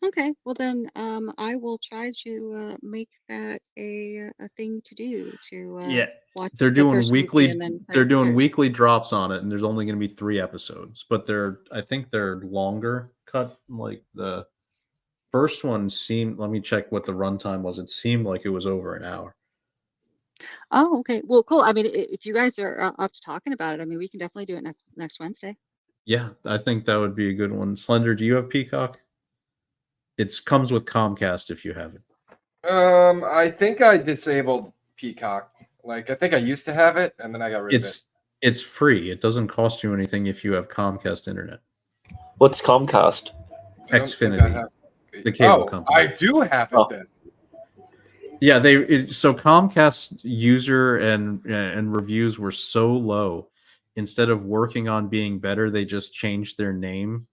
Okay, well then, I will try to make that a thing to do to Yeah, watch. they're the doing first movie weekly. and then They're doing first. weekly drops on it, and there's only going to be 3 episodes. But I think they're longer cut. Like the first one seemed. Let me check what the runtime was. It seemed like it was over an hour. Oh, okay. Well, cool. I mean, if you guys are up to talking about it, I mean, we can definitely do it next Wednesday. Yeah, I think that would be a good one. Slender, do you have Peacock? It comes with Comcast if you have it. I think I disabled Peacock. Like I think I used to have it, and then I got rid of it. It's free. It doesn't cost you anything if you have Comcast internet. What's Comcast? I don't think I Xfinity, have- the cable Oh, company. I do have it then. Yeah, so Comcast user and reviews were so low. Instead of working on being better, they just changed their name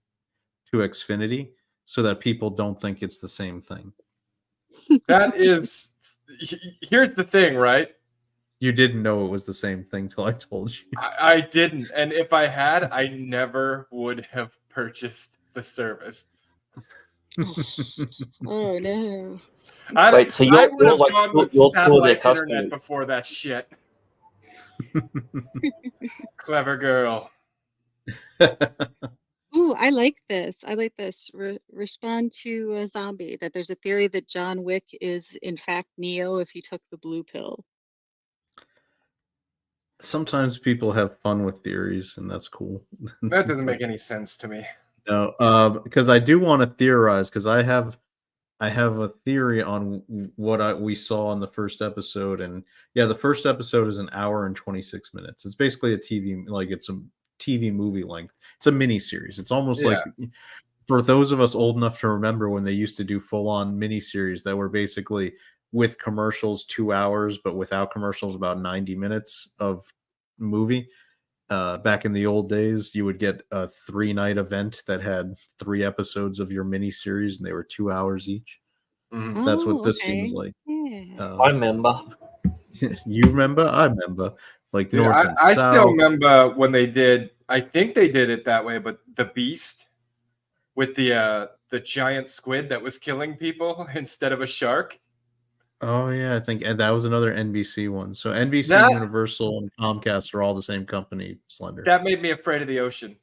to Xfinity so that people don't think it's the same thing. That is. Here's the thing, right? You didn't know it was the same thing till I told you. I didn't, and if I had, I never would have purchased the service. Oh no. Wait, so I you're would have like gone with you're their satellite customers. internet before that shit. Clever girl. Ooh, I like this. I like this. Respond to a zombie that there's a theory that John Wick is in fact Neo if he took the blue pill. Sometimes people have fun with theories, and that's cool. That doesn't make any sense to me. No, because I do want to theorize, because I have a theory on what we saw in the first episode, and yeah, the first episode is 1 hour and 26 minutes. It's basically a TV, like it's a TV movie length. It's a mini series. It's almost like, for those of us old enough to remember when they used to do full-on mini series that were basically with commercials 2 hours, but without commercials about 90 minutes of movie. Back in the old days, you would get a 3-night event that had 3 episodes of your mini series, and they were 2 hours each. Mhm. That's what this okay. seems like. Yeah. I remember. You remember? I remember. Like Dude, North and I South. still remember when they did I think they did it that way, but the Beast with the giant squid that was killing people instead of a shark. Oh yeah, I think that was another NBC one. So NBC, That- Universal, and Comcast are all the same company. Slender. That made me afraid of the ocean.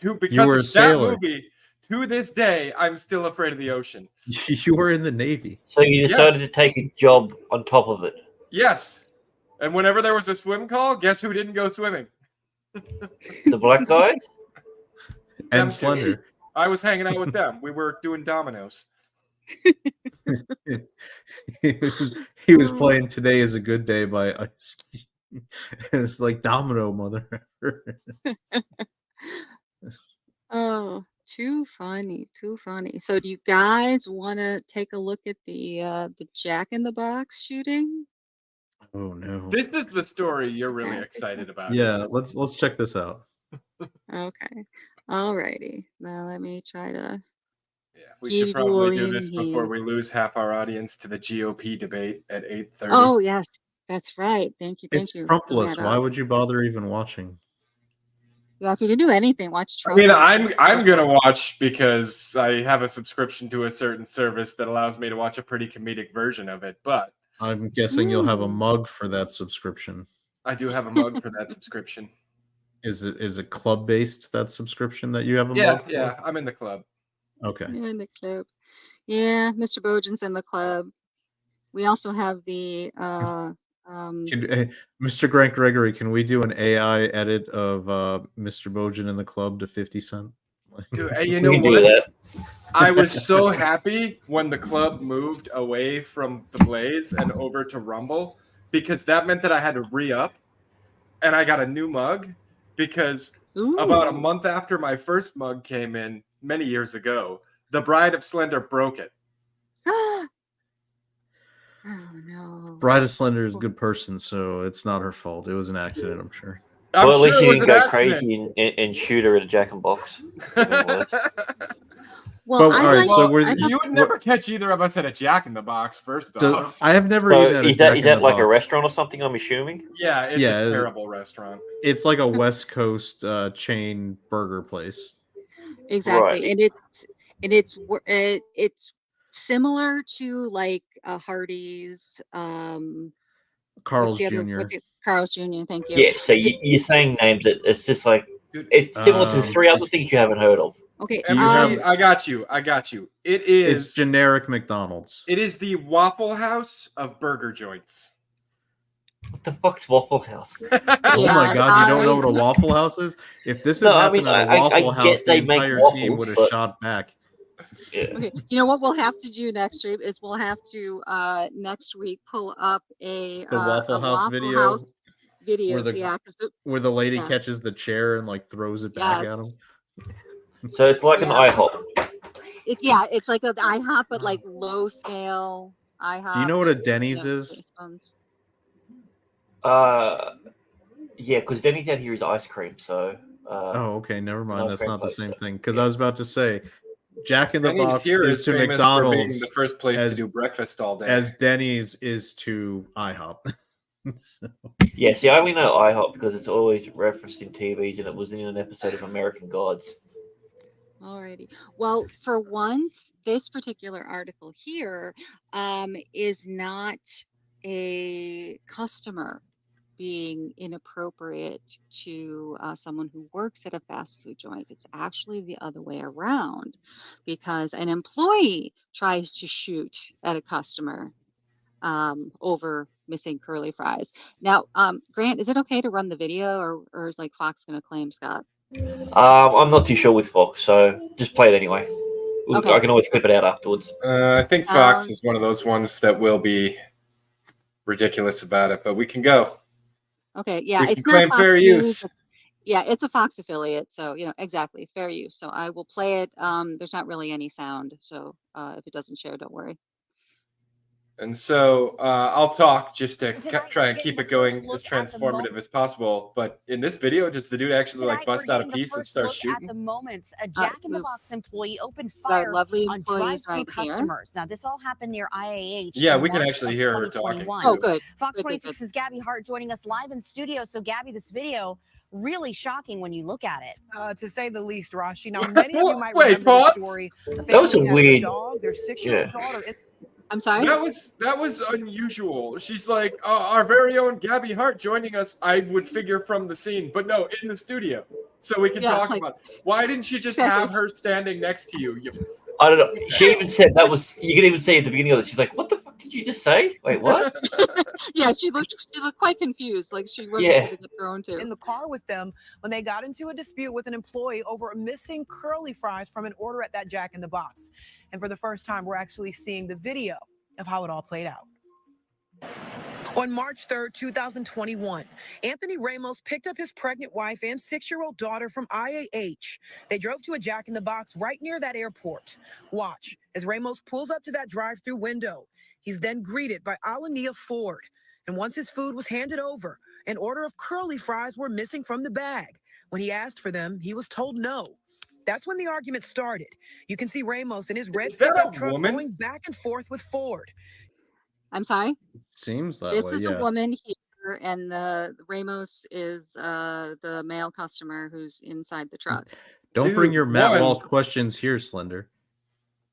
You Because were a of that sailor. movie, to this day, I'm still afraid of the ocean. You were in the Navy. So you decided to take a job on top of it. Yes. And whenever there was a swim call, guess who didn't go swimming? The black guys? And Slender. I was hanging out with them. We were doing dominoes. he was playing "Today Is a Good Day" by Ice Cube. It's like domino, mother. Oh, too funny, too funny. So do you guys want to take a look at the Jack in the Box shooting? Oh no. This is the story you're really excited about. Yeah, let's check this out. Okay. Alrighty. Now let me try to We give should probably you do this in before here. we lose half our audience to the GOP debate at 8:30. Oh yes, that's right. Thank you. It's Thank you. Trumpless. Why would you bother even watching? Yeah, if you didn't do anything, watch I Trump. mean, I'm gonna watch because I have a subscription to a certain service that allows me to watch a pretty comedic version of it. But I'm guessing you'll have a mug for that subscription. I do have a mug for that subscription. Is it club based, that subscription that you have a Yeah, mug for? yeah, I'm in the club. Okay. You're in the club. Yeah, Mr. Bojan's in the club. We also have the Mr. Grant Gregory, can we do an AI edit of Mr. Bojan in the club to 50 Cent? Dude, hey, you know what? I was so happy when the club moved away from the Blaze and over to Rumble because that meant that I had to re-up and I got a new mug because about a month after my first mug came in many years ago, the Bride of Slender broke it. Oh no. Bride of Slender is a good person, so it's not her fault. It was an accident, I'm sure. Well, at least you didn't go crazy and shoot her at a Jack and Box. Well, you would never catch either of us at a Jack in the Box. First off, I have never So eaten at a is Jack in that the like a Box. restaurant or something? I'm assuming. Yeah, it's a terrible restaurant. It's like a West Coast chain burger place. Exactly, and it's similar to like Hardee's. Carl's Jr. Carl's Jr. Thank you. Yeah. So you're saying names that it's just like it's similar to three other things you haven't heard of. Okay. I got you. It's generic McDonald's. It is the Waffle House of burger joints. What the fuck's Waffle House? Oh my god, you don't know what a Waffle House is? If this had happened at a Waffle House, the entire team would have shot back. Yeah. Okay. You know what we'll have to do next stream is we'll have to next week pull up the Waffle House video. House videos, where the lady catches the chair and like throws it back at him. So it's like an IHOP. It's like an IHOP, but like low scale IHOP. Do you know what a Denny's is? Yeah, because Denny's out here is ice cream. So. Oh, okay. Never mind. That's not the same place, thing. Because I was about to say, Jack in the Denny's Box here is to famous McDonald's for being the first place to do breakfast all day, as Denny's is to IHOP. So. Yeah, see, I only know IHOP because it's always referenced in TVs, and it was in an episode of American Gods. Alrighty. Well, for once, this particular article here is not a customer being inappropriate to someone who works at a fast food joint. It's actually the other way around, because an employee tries to shoot at a customer over missing curly fries. Now, Grant, is it okay to run the video, or is like Fox going to claim Scott? I'm not too sure with Fox, so just play it anyway. Okay. I can always clip it out afterwards. I think Fox is one of those ones that will be ridiculous about it, but we can go. Okay, yeah, we it's can not claim Fox fair News. use. Yeah, it's a Fox affiliate, so exactly fair use. So I will play it. There's not really any sound, so if it doesn't share, don't worry. And so I'll talk just to try and keep it going as transformative as possible. But in this video, does the dude actually like bust out a piece and start shooting? At the moments, a Jack in the Box employee opened fire on drive-through customers. Now, this all happened near IAH. Yeah, we can actually hear her talking. Oh, good. Fox 26's Gabby Hart joining us live in studio. So, Gabby, this video, really shocking when you look at it. To say the least, Rashi. Now, many of you might Wait, remember the pause. story. The That was a family had weird- their dog, their 6-year-old daughter. I'm sorry? That was unusual. She's like, our very own Gabby Hart joining us, I would figure from the scene, but no, in the studio. So we can talk about it. Why didn't you just have her standing next to you? I don't know. She even said that was. You can even say at the beginning of it. She's like, "What the fuck did you just say? Wait, what?" Yeah, she looked quite confused, like she wasn't going to get thrown to. In the car with them when they got into a dispute with an employee over missing curly fries from an order at that Jack in the Box. And for the first time, we're actually seeing the video of how it all played out. On March 3rd, 2021, Anthony Ramos picked up his pregnant wife and 6-year-old daughter from IAH. They drove to a Jack in the Box right near that airport. Watch as Ramos pulls up to that drive-through window. He's then greeted by Alania Ford. And once his food was handed over, an order of curly fries were missing from the bag. When he asked for them, he was told no. That's when the argument started. You can see Ramos in his red pickup truck going back and forth with Ford. I'm sorry? Seems that This way, is yeah. a woman here, and the Ramos is the male customer who's inside the truck. Don't bring your Matt Walsh questions here, Slender.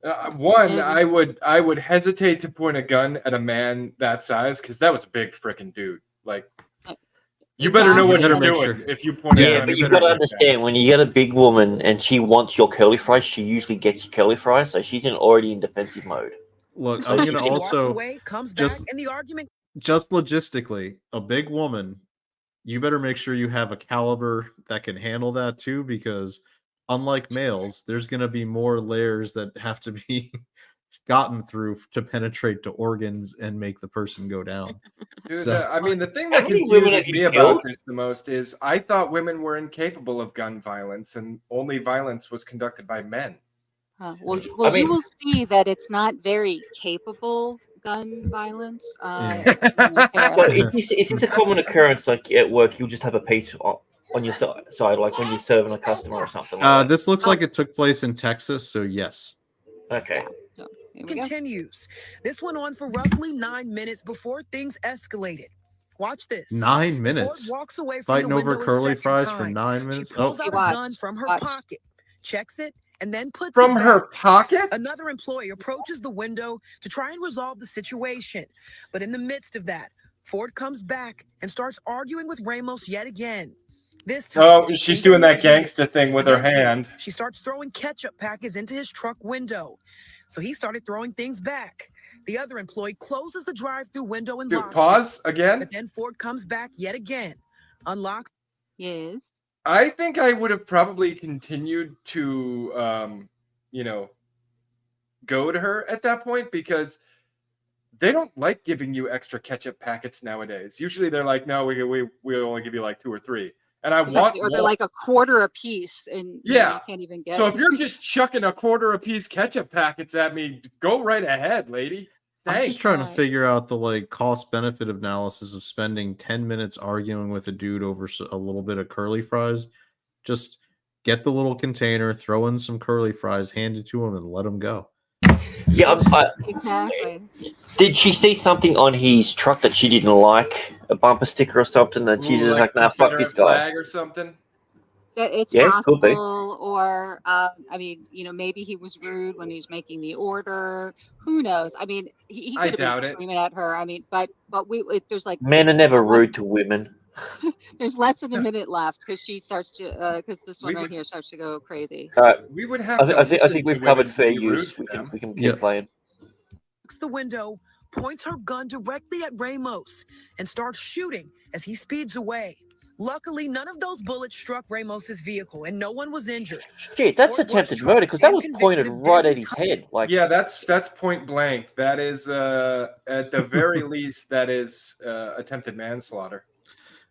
I would hesitate to point a gun at a man that size because that was a big freaking dude. Like, you better know what you're doing if you point. Yeah, but you've got to understand when you get a big woman and she wants your curly fries, she usually gets your curly fries, so she's already in defensive mode. Look, I'm gonna also just logistically, a big woman, you better make sure you have a caliber that can handle that too, because unlike males, there's gonna be more layers that have to be gotten through to penetrate to organs and make the person go down. Dude, So- I mean, the thing that confuses me about this the most is I thought women were incapable of gun violence and only violence was conducted by men. Well, you will see that it's not very capable gun violence. But is this a common occurrence? Like at work, you'll just have a piece on your side, like when you're serving a customer or something. Like this looks like it took place in Texas, so yes. Okay. Continues. This went on for roughly 9 minutes before things escalated. Watch this. 9 minutes. Ford walks away from Fighting the over window a curly second fries time. for 9 minutes. She pulls out a gun from her pocket, checks it, and then puts it From her back. pocket? Another employee approaches the window to try and resolve the situation. But in the midst of that, Ford comes back and starts arguing with Ramos yet again. This time, Oh, she's doing that gangster thing with her hand. she starts throwing ketchup packets into his truck window. So he started throwing things back. The other employee closes the drive-through window and locks pause it. again? But then Ford comes back yet again, unlocks. Yes. I think I would have probably continued to, go to her at that point because they don't like giving you extra ketchup packets nowadays. Usually they're like, no, we only give you like 2 or 3. And I want or they're like a quarter a piece, and you can't even get. So if you're just chucking a quarter a piece ketchup packets at me, go right ahead, lady. Thanks. I'm just trying to figure out the cost benefit analysis of spending 10 minutes arguing with a dude over a little bit of curly fries. Just get the little container, throw in some curly fries, hand it to him, and let him go. Yeah, exactly. Did she see something on his truck that she didn't like? A bumper sticker or something that she just like, nah, fuck this guy. Flag or something. It's Yeah, possible, could be. or I mean, maybe he was rude when he was making the order. Who knows? I mean, he I could have doubt been it. screaming at her. I mean, but there's like Men are never rude to women. there's less than a minute left because she starts to because this one right here starts to go crazy. We would have. I think we've covered fair use. We can keep playing. The window, points her gun directly at Ramos, and starts shooting as he speeds away. Luckily, none of those bullets struck Ramos's vehicle, and no one was injured. Shit, that's attempted murder because that was pointed right at his head. Like, yeah, that's point blank. That is at the very least, that is attempted manslaughter.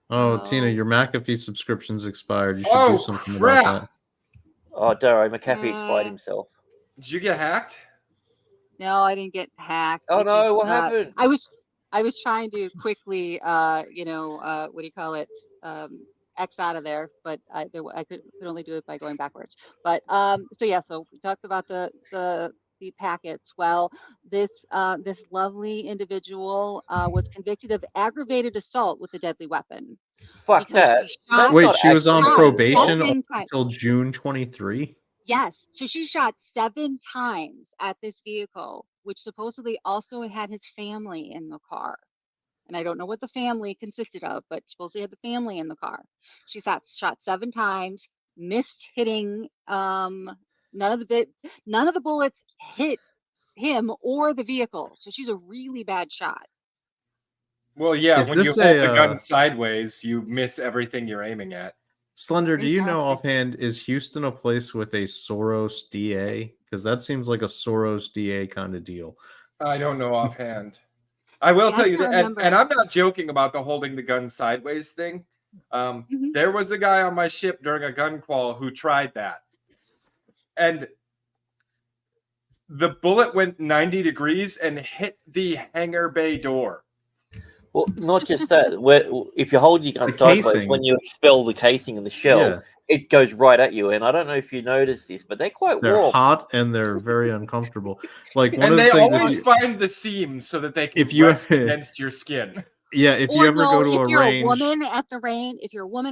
Oh, Tina, your McAfee subscription's expired. You should do something about that. Oh, Darrow, McAfee expired himself. Did you get hacked? No, I didn't get hacked. Oh no, what happened? I was trying to quickly, what do you call it? X out of there, but I could only do it by going backwards. But so we talked about the packets. Well, this lovely individual was convicted of aggravated assault with a deadly weapon. Fuck that. Wait, she was on probation 7 times. until June 23. Yes, so she shot 7 times at this vehicle, which supposedly also had his family in the car. And I don't know what the family consisted of, but supposedly had the family in the car. She shot 7 times, missed hitting. None of the bullets hit him or the vehicle. So she's a really bad shot. Well, yeah, Is when you this hold the a, gun sideways, you miss everything you're aiming at. Slender, do you know Exactly. offhand, is Houston a place with a Soros DA? Because that seems like a Soros DA kind of deal. I don't know offhand. I will tell you that, and I'm not joking about the holding the gun sideways thing. There was a guy on my ship during a gun qual who tried that. And the bullet went 90 degrees and hit the hangar bay door. Well, not just that. If you hold your gun sideways, when you expel the casing and the shell, it goes right at you. And I don't know if you noticed this, but they're quite warm. Hot and they're very uncomfortable. Like one and of the they things, always find the seams so that they can if you rest against your skin. Yeah, if you ever go to a range, if you're a woman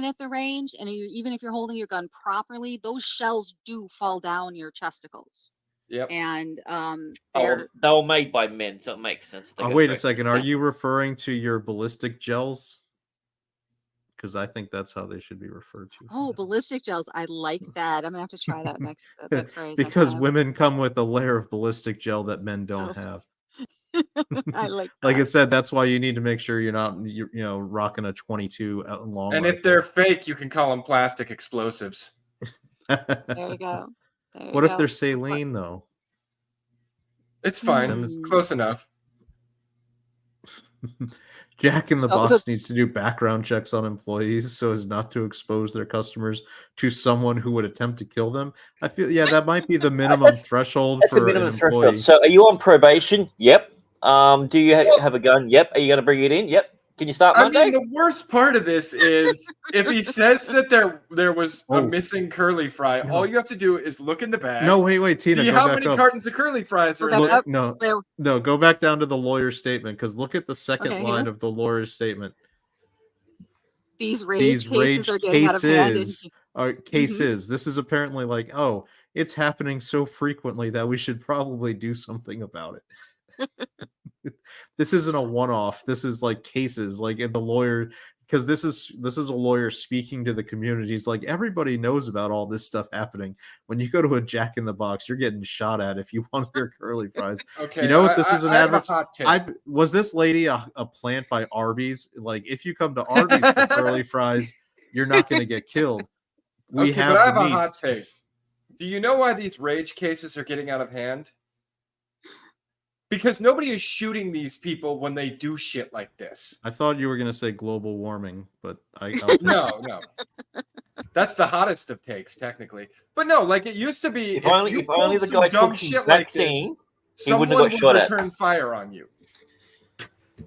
at the range, and even if you're holding your gun properly, those shells do fall down your chesticles. Yep. And they were made by men, so it makes sense. Oh, wait a second. Are you referring to your ballistic gels? Because I think that's how they should be referred to. Oh, ballistic gels. I like that. I'm gonna have to try that next phrase. Because women come with a layer of ballistic gel that men don't have. I like that. Like I said, that's why you need to make sure you're not, rocking a 22 long. And if they're fake, you can call them plastic explosives. There you go. What if they're saline though? It's fine. It's close enough. Jack in the Box needs to do background checks on employees so as not to expose their customers to someone who would attempt to kill them. I feel that might be the minimum threshold for an employee. So are you on probation? Yep. Do you have a gun? Yep. Are you going to bring it in? Yep. Can you start Monday? I mean, the worst part of this is if he says that there was a missing curly fry, all you have to do is look in the bag. No, wait, Tina. See how many cartons of curly fries are in there. No, go back down to the lawyer's statement because look at the second line of the lawyer's statement. These rage cases are getting out of hand. Cases. This is apparently like, it's happening so frequently that we should probably do something about it. This isn't a one-off. This is like cases, like in the lawyer, because this is a lawyer speaking to the community. He's like, everybody knows about all this stuff happening. When you go to a Jack in the Box, you're getting shot at if you want your curly fries. Okay, you know what? This is an advertisement. Was this lady a plant by Arby's? Like, if you come to Arby's for curly fries, you're not going to get killed. But I have a hot take. Do you know why these rage cases are getting out of hand? Because nobody is shooting these people when they do shit like this. I thought you were going to say global warming, but No. That's the hottest of takes, technically. But no, like it used to be. If only the guy dumb took shit that like scene, this, he wouldn't someone have got shot would at. return fire on you.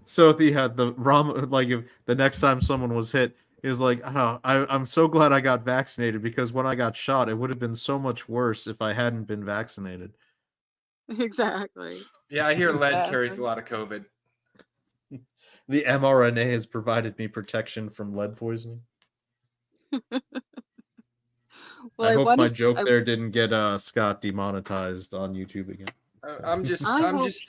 So if if the next time someone was hit, he was like, I'm so glad I got vaccinated because when I got shot, it would have been so much worse if I hadn't been vaccinated. Exactly. Yeah, I hear lead carries a lot of COVID. The mRNA has provided me protection from lead poisoning. I hope my joke there didn't get Scott demonetized on YouTube again. I'm just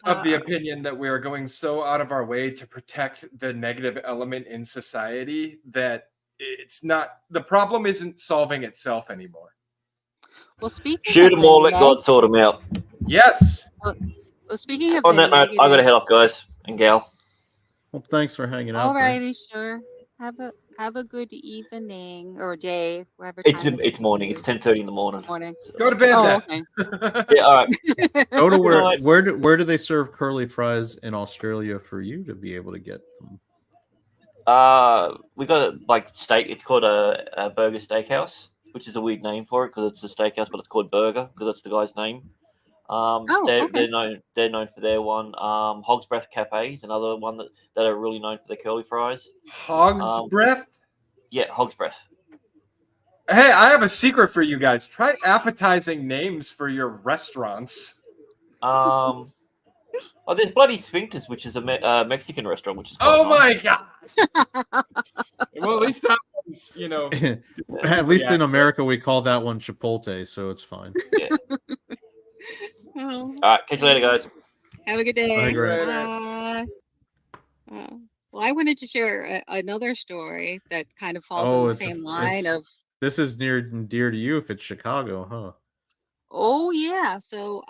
of the opinion that we are going so out of our way to protect the negative element in society that it's not, the problem isn't solving itself anymore. Well, speaking shoot them all, let God sort them out. Yes. Well, speaking of on that note, I got to head off, guys and gal. Well, thanks for hanging out. Alrighty, sure. Have a good evening or day, wherever. It's morning. It's 10:30 in the morning. Go to bed then. Okay. Yeah, all right. Go to where do they serve curly fries in Australia for you to be able to get them? We got a steak. It's called a Burger Steakhouse, which is a weird name for it because it's a steakhouse, but it's called Burger because that's the guy's name. They're known for their one. Hog's Breath Cafe is another one that are really known for their curly fries. Hog's Breath? Yeah, Hog's Breath. Hey, I have a secret for you guys. Try appetizing names for your restaurants. Oh, there's Bloody Sphincters, which is a Mexican restaurant, which is quite Oh nice. my god! Well, at least that one's, you know. At least in America, we call that one Chipotle, so it's fine. Yeah. All right, catch you later, guys. Have a good day. Bye, Greg. Bye. Well, I wanted to share another story that kind of falls on the same line of. This is near and dear to you if it's Chicago, huh? Oh yeah. So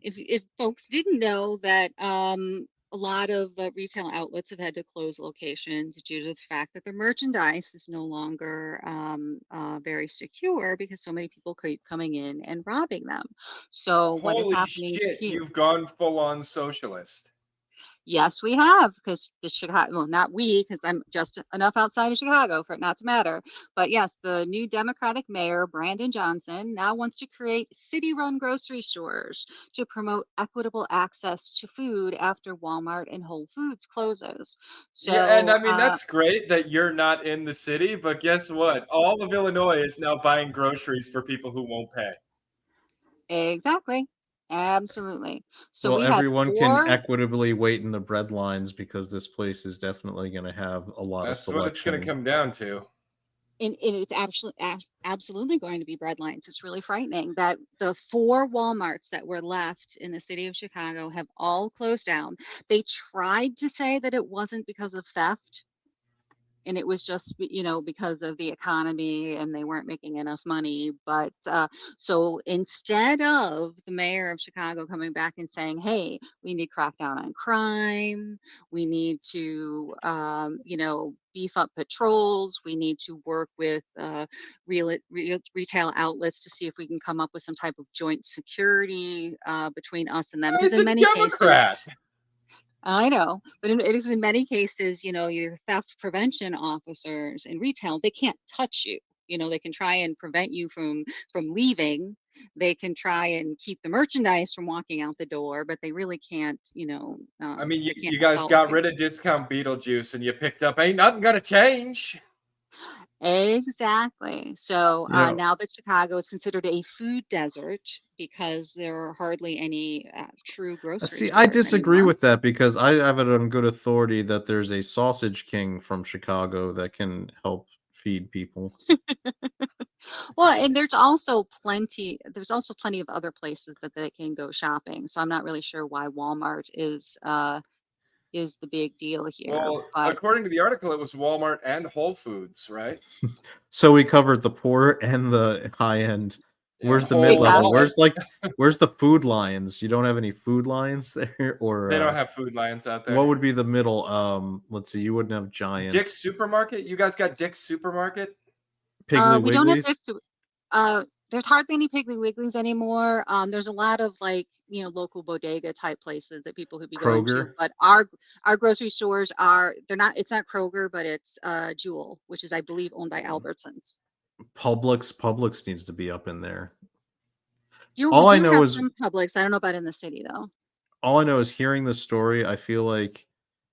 if folks didn't know that a lot of retail outlets have had to close locations due to the fact that their merchandise is no longer very secure because so many people keep coming in and robbing them. So what is Holy happening shit, here? you've gone full on socialist. Yes, we have, because the Chicago, well, not we, because I'm just enough outside of Chicago for it not to matter. But yes, the new Democratic mayor, Brandon Johnson, now wants to create city-run grocery stores to promote equitable access to food after Walmart and Whole Foods closes. So, yeah, and I mean, that's great that you're not in the city, but guess what? All of Illinois is now buying groceries for people who won't pay. Exactly. Absolutely. So well, we everyone had can equitably wait in the bread lines because this place is definitely going to have a lot of selection. That's what it's going to come down to. And it's absolutely going to be bread lines. It's really frightening that the 4 Walmarts that were left in the city of Chicago have all closed down. They tried to say that it wasn't because of theft, and it was just, you know, because of the economy and they weren't making enough money. But so instead of the mayor of Chicago coming back and saying, hey, we need to crack down on crime, we need to, you know, beef up patrols, we need to work with retail outlets to see if we can come up with some type of joint security between us and them. Because in many cases, I know, but it is in many cases, you know, your theft prevention officers in retail, they can't touch you. You know, they can try and prevent you from leaving. They can try and keep the merchandise from walking out the door, but they really can't, you know. I mean, you guys got rid of discount Beetlejuice and you picked up Ain't Nothing Gonna Change. Exactly. So now that Chicago is considered a food desert because there are hardly any true grocery See, stores I disagree anymore. with that because I have it on good authority that there's a sausage king from Chicago that can help feed people. Well, and there's also plenty of other places that they can go shopping. So I'm not really sure why Walmart is the big deal here. Well, but according to the article, it was Walmart and Whole Foods, right? So we covered the poor and the high end. Where's the mid level? Where's the food lions? You don't have any food lions there, or they don't have food lions out there. What would be the middle? Let's see. You wouldn't have Giant. Dick's Supermarket. You guys got Dick's Supermarket. Piggly we don't have Wigglies? Dick's. There's hardly any Piggly Wigglies anymore. There's a lot of, like, you know, local bodega type places that people could be going to. But our grocery stores they're not. It's not Kroger, but it's Jewel, which is, I believe, owned by Albertsons. Publix needs to be up in there. All I know is Publix. I don't know about in the city though. All I know is hearing the story, I feel like,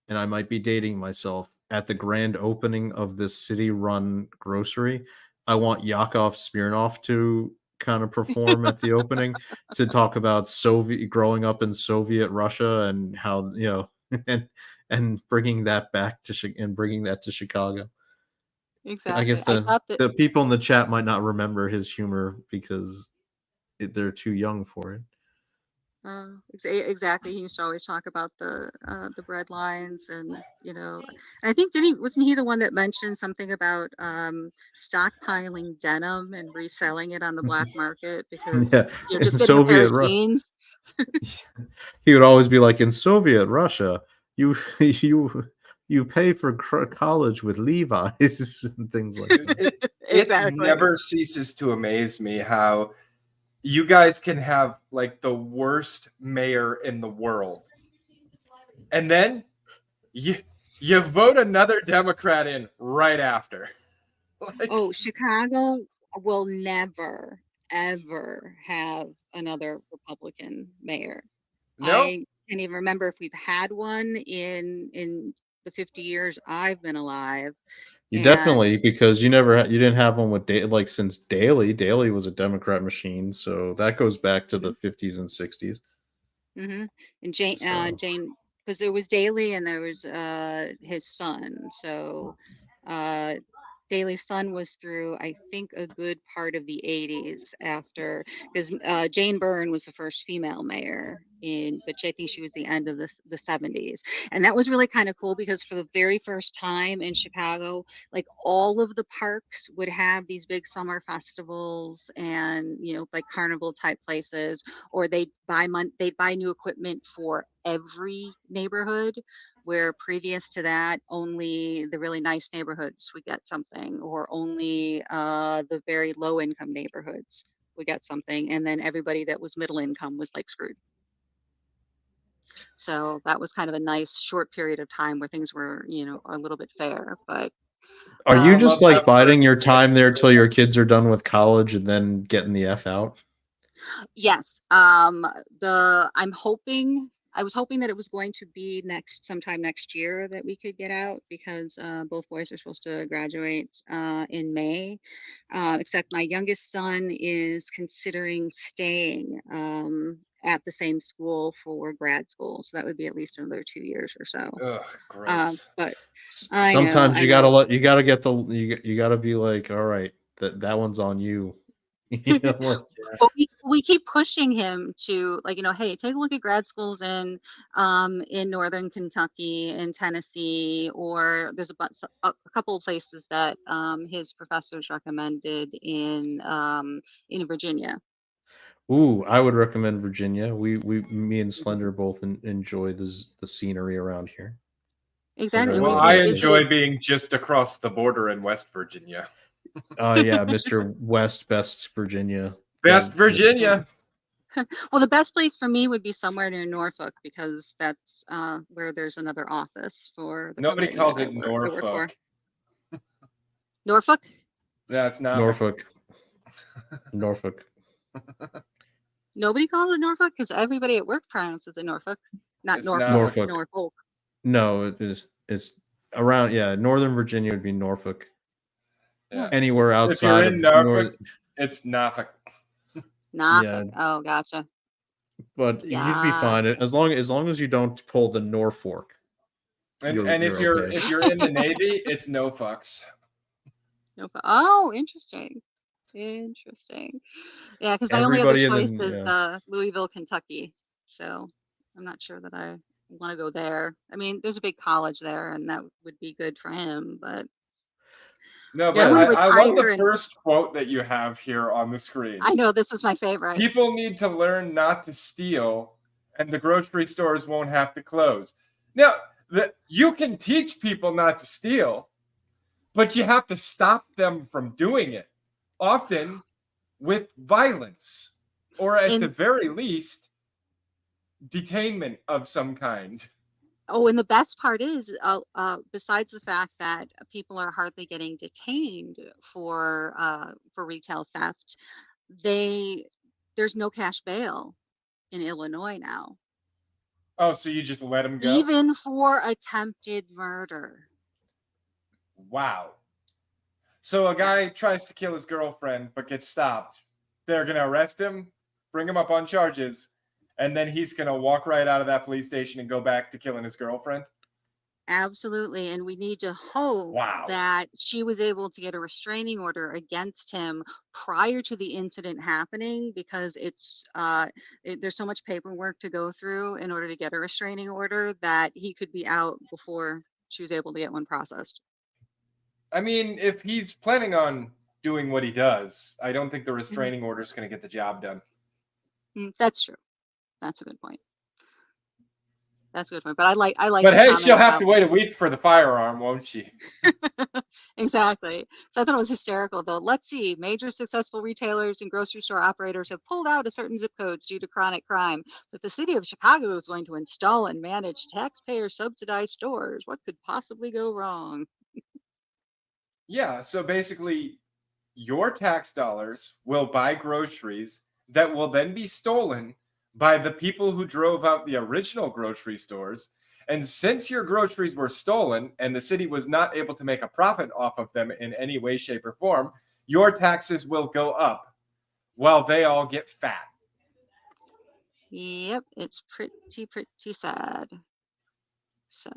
and I might be dating myself, at the grand opening of this city-run grocery, I want Yakov Smirnoff to kind of perform at the opening to talk about growing up in Soviet Russia and how, you know, and bringing that back to Chicago. Exactly. I guess the people in the chat might not remember his humor because they're too young for it. Exactly. He used to always talk about the bread lines, and you know, and I think wasn't he the one that mentioned something about stockpiling denim and reselling it on the black market because you know, just getting a pair of jeans. He would always be like, in Soviet Russia, you pay for college with Levi's and things like that. It never ceases to amaze me how you guys can have like the worst mayor in the world, and then you vote another Democrat in right after. Oh, Chicago will never ever have another Republican mayor. No, I can't even remember if we've had one in the 50 years I've been alive. Definitely, because you didn't have one with since Daley was a Democrat machine, so that goes back to the 50s and 60s. And Jane, So- Jane, because there was Daly and there was his son. So Daly's son was through, I think, a good part of the 80s after, because Jane Byrne was the first female mayor but I think she was the end of the 70s. And that was really kind of cool because for the very first time in Chicago, like all of the parks would have these big summer festivals and, you know, like carnival type places, or they'd buy new equipment for every neighborhood, where previous to that, only the really nice neighborhoods would get something, or only the very low income neighborhoods would get something. And then everybody that was middle income was like screwed. So that was kind of a nice short period of time where things were, you know, a little bit fair. But are you I just love like that biding first your year. time there till your kids are done with college and then getting the F out? yes, I was hoping that it was going to be sometime next year that we could get out, because both boys are supposed to graduate in May. Except my youngest son is considering staying at the same school for grad school, so that would be at least another 2 years or so. Ugh, gross. But I Sometimes you know. gotta be like, all right, that one's on you. You know, like, But we keep pushing him to, like, you know, hey, take a look at grad schools in northern Kentucky and Tennessee, or there's a couple of places that his professors recommended in Virginia. ooh, I would recommend Virginia. Me and Slender both enjoy the scenery around here. Exactly. Whenever Well, we I go enjoy visit. being just across the border in West Virginia. Yeah, Mr. West, Best Virginia. Best Virginia. Well, the best place for me would be somewhere near Norfolk, because that's where there's another office for the Nobody company calls that it I work for. Norfolk. Norfolk? That's not Norfolk. Norfolk. Nobody calls it Norfolk, because everybody at work pronounces it Norfolk, not It's Norfolk. Norfolk. Norfolk. No, it is. It's around. Yeah, Northern Virginia would be Norfolk. Yeah. Anywhere If outside you're of in Norfolk, North. it's Norfolk. Norfolk. Oh, gotcha. But you'd be fine as long as you don't pull the Norfolk. And You're if you're okay. if you're in the Navy, it's no fucks. Norfolk. Oh, interesting. Interesting. Yeah, because my only other Everybody in choice the is Louisville, Kentucky. So I'm not sure that I want to go there. I mean, there's a big college there, and that would be good for him. But No, yeah, but I I love the and first quote that you have here on the screen. I know this was my favorite. People need to learn not to steal, and the grocery stores won't have to close. Now, you can teach people not to steal, but you have to stop them from doing it, often with violence, or at the very least, detainment of some kind. Oh, and the best part is, besides the fact that people are hardly getting detained for retail theft, there's no cash bail in Illinois now. Oh, so you just let them go? Even for attempted murder. Wow. So a guy tries to kill his girlfriend but gets stopped. They're going to arrest him, bring him up on charges, and then he's going to walk right out of that police station and go back to killing his girlfriend? Absolutely. And we need to hope that she was able to get a restraining order against him prior to the incident happening, because there's so much paperwork to go through in order to get a restraining order that he could be out before she was able to get one processed. I mean, if he's planning on doing what he does, I don't think the restraining order is going to get the job done. That's true. That's a good point. That's a good point. But I like. But hey, she'll have to wait a week for the firearm, won't she? Exactly. So I thought it was hysterical, though. Let's see. Major successful retailers and grocery store operators have pulled out of certain zip codes due to chronic crime, but the city of Chicago is going to install and manage taxpayer-subsidized stores. What could possibly go wrong? Yeah. So basically, your tax dollars will buy groceries that will then be stolen by the people who drove out the original grocery stores. And since your groceries were stolen and the city was not able to make a profit off of them in any way, shape, or form, your taxes will go up while they all get fat. Yep, it's pretty sad. So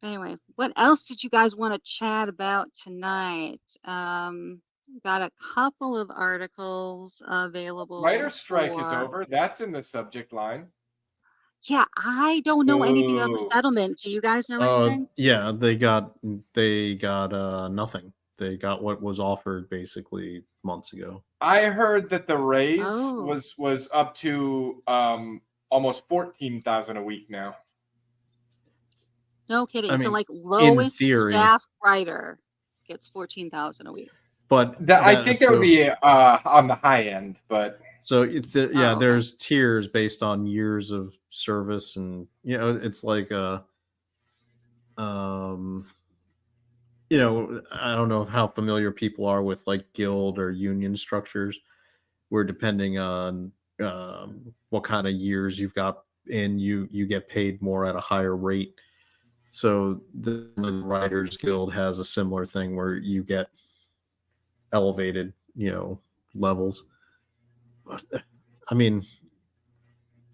anyway, what else did you guys want to chat about tonight? Got a couple of articles available. Writer's strike is over. That's in the subject line. Yeah, I don't know anything about the settlement. Do you guys know anything? Yeah, they got nothing. They got what was offered basically months ago. I heard that the raise was up to almost 14,000 a week now. No kidding. I mean, so like lowest staff writer gets 14,000 a week. But I think that would be on the high end, but so there's tiers based on years of service, and it's like I don't know how familiar people are with like guild or union structures, where depending on what kind of years you've got in, you get paid more at a higher rate. So the Writers Guild has a similar thing where you get elevated, levels. But, I mean,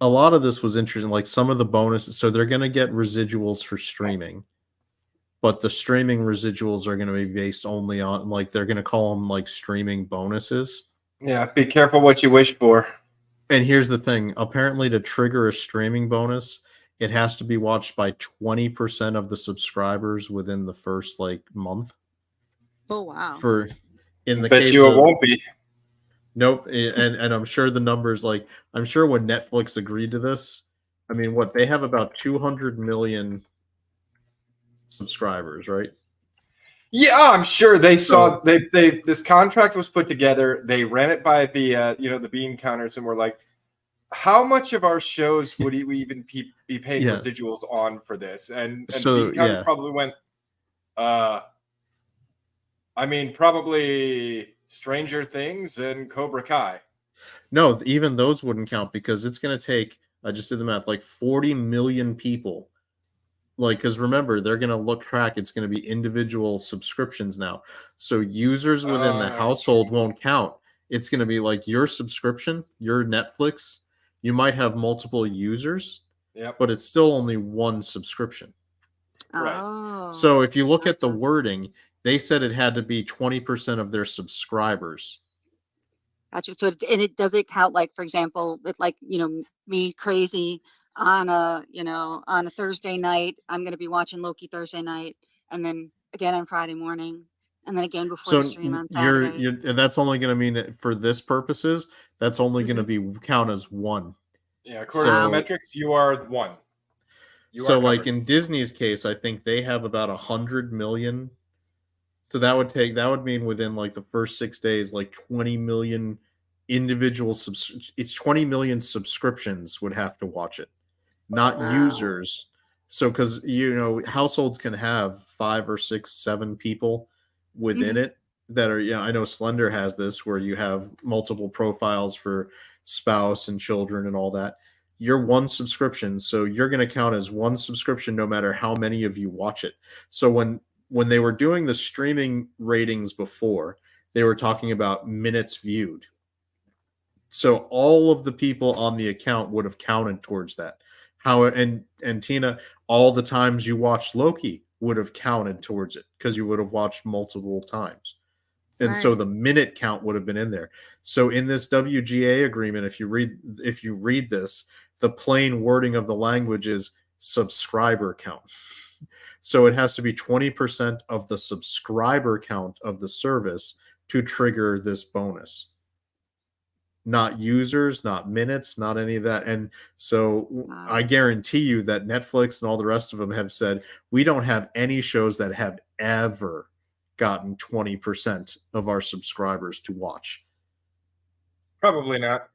a lot of this was interesting. Like some of the bonuses, so they're going to get residuals for streaming, but the streaming residuals are going to be based only on, like, they're going to call them like streaming bonuses. Yeah, be careful what you wish for. And here's the thing: apparently, to trigger a streaming bonus, it has to be watched by 20% of the subscribers within the first month. Oh wow! For in the Bet case you of, it won't be. Nope, and I'm sure the numbers, I'm sure when Netflix agreed to this, I mean, what they have about 200 million subscribers, right? Yeah, I'm sure they saw this contract was put together. They ran it by the the bean counters and were like, how much of our shows would we even be paid residuals on for this? And so bean counters probably went, I mean, probably Stranger Things and Cobra Kai. No, even those wouldn't count, because it's going to take, I just did the math, 40 million people. Because remember, they're going to track, it's going to be individual subscriptions now. So users within the household won't count. It's going to be like your subscription, your Netflix, you might have multiple users, but it's still only one subscription. Right. So if you look at the wording, they said it had to be 20% of their subscribers. Gotcha. So does it count, like, for example, with me crazy on a Thursday night, I'm going to be watching Loki Thursday night, and then again on Friday morning, and then again before the stream on Saturday. And that's only going to mean that for this purposes, that's only going to be count as one. Yeah, according to the metrics, you are one. So in Disney's case, I think they have about 100 million. So that would mean within the first 6 days, 20 million individual it's 20 million subscriptions would have to watch it, not users. So because households can have 5 or 6, 7 people within it that are, I know Slender has this, where you have multiple profiles for spouse and children and all that. You're one subscription, so you're going to count as one subscription no matter how many of you watch it. So when they were doing the streaming ratings before, they were talking about minutes viewed. So all of the people on the account would have counted towards that. And Tina, all the times you watched Loki would have counted towards it, because you would have watched multiple times. And so the minute count would have been in there. So in this WGA agreement, if you read this, the plain wording of the language is subscriber count. So it has to be 20% of the subscriber count of the service to trigger this bonus. Not users, not minutes, not any of that. And so I guarantee you that Netflix and all the rest of them have said, we don't have any shows that have ever gotten 20% of our subscribers to watch. Probably not.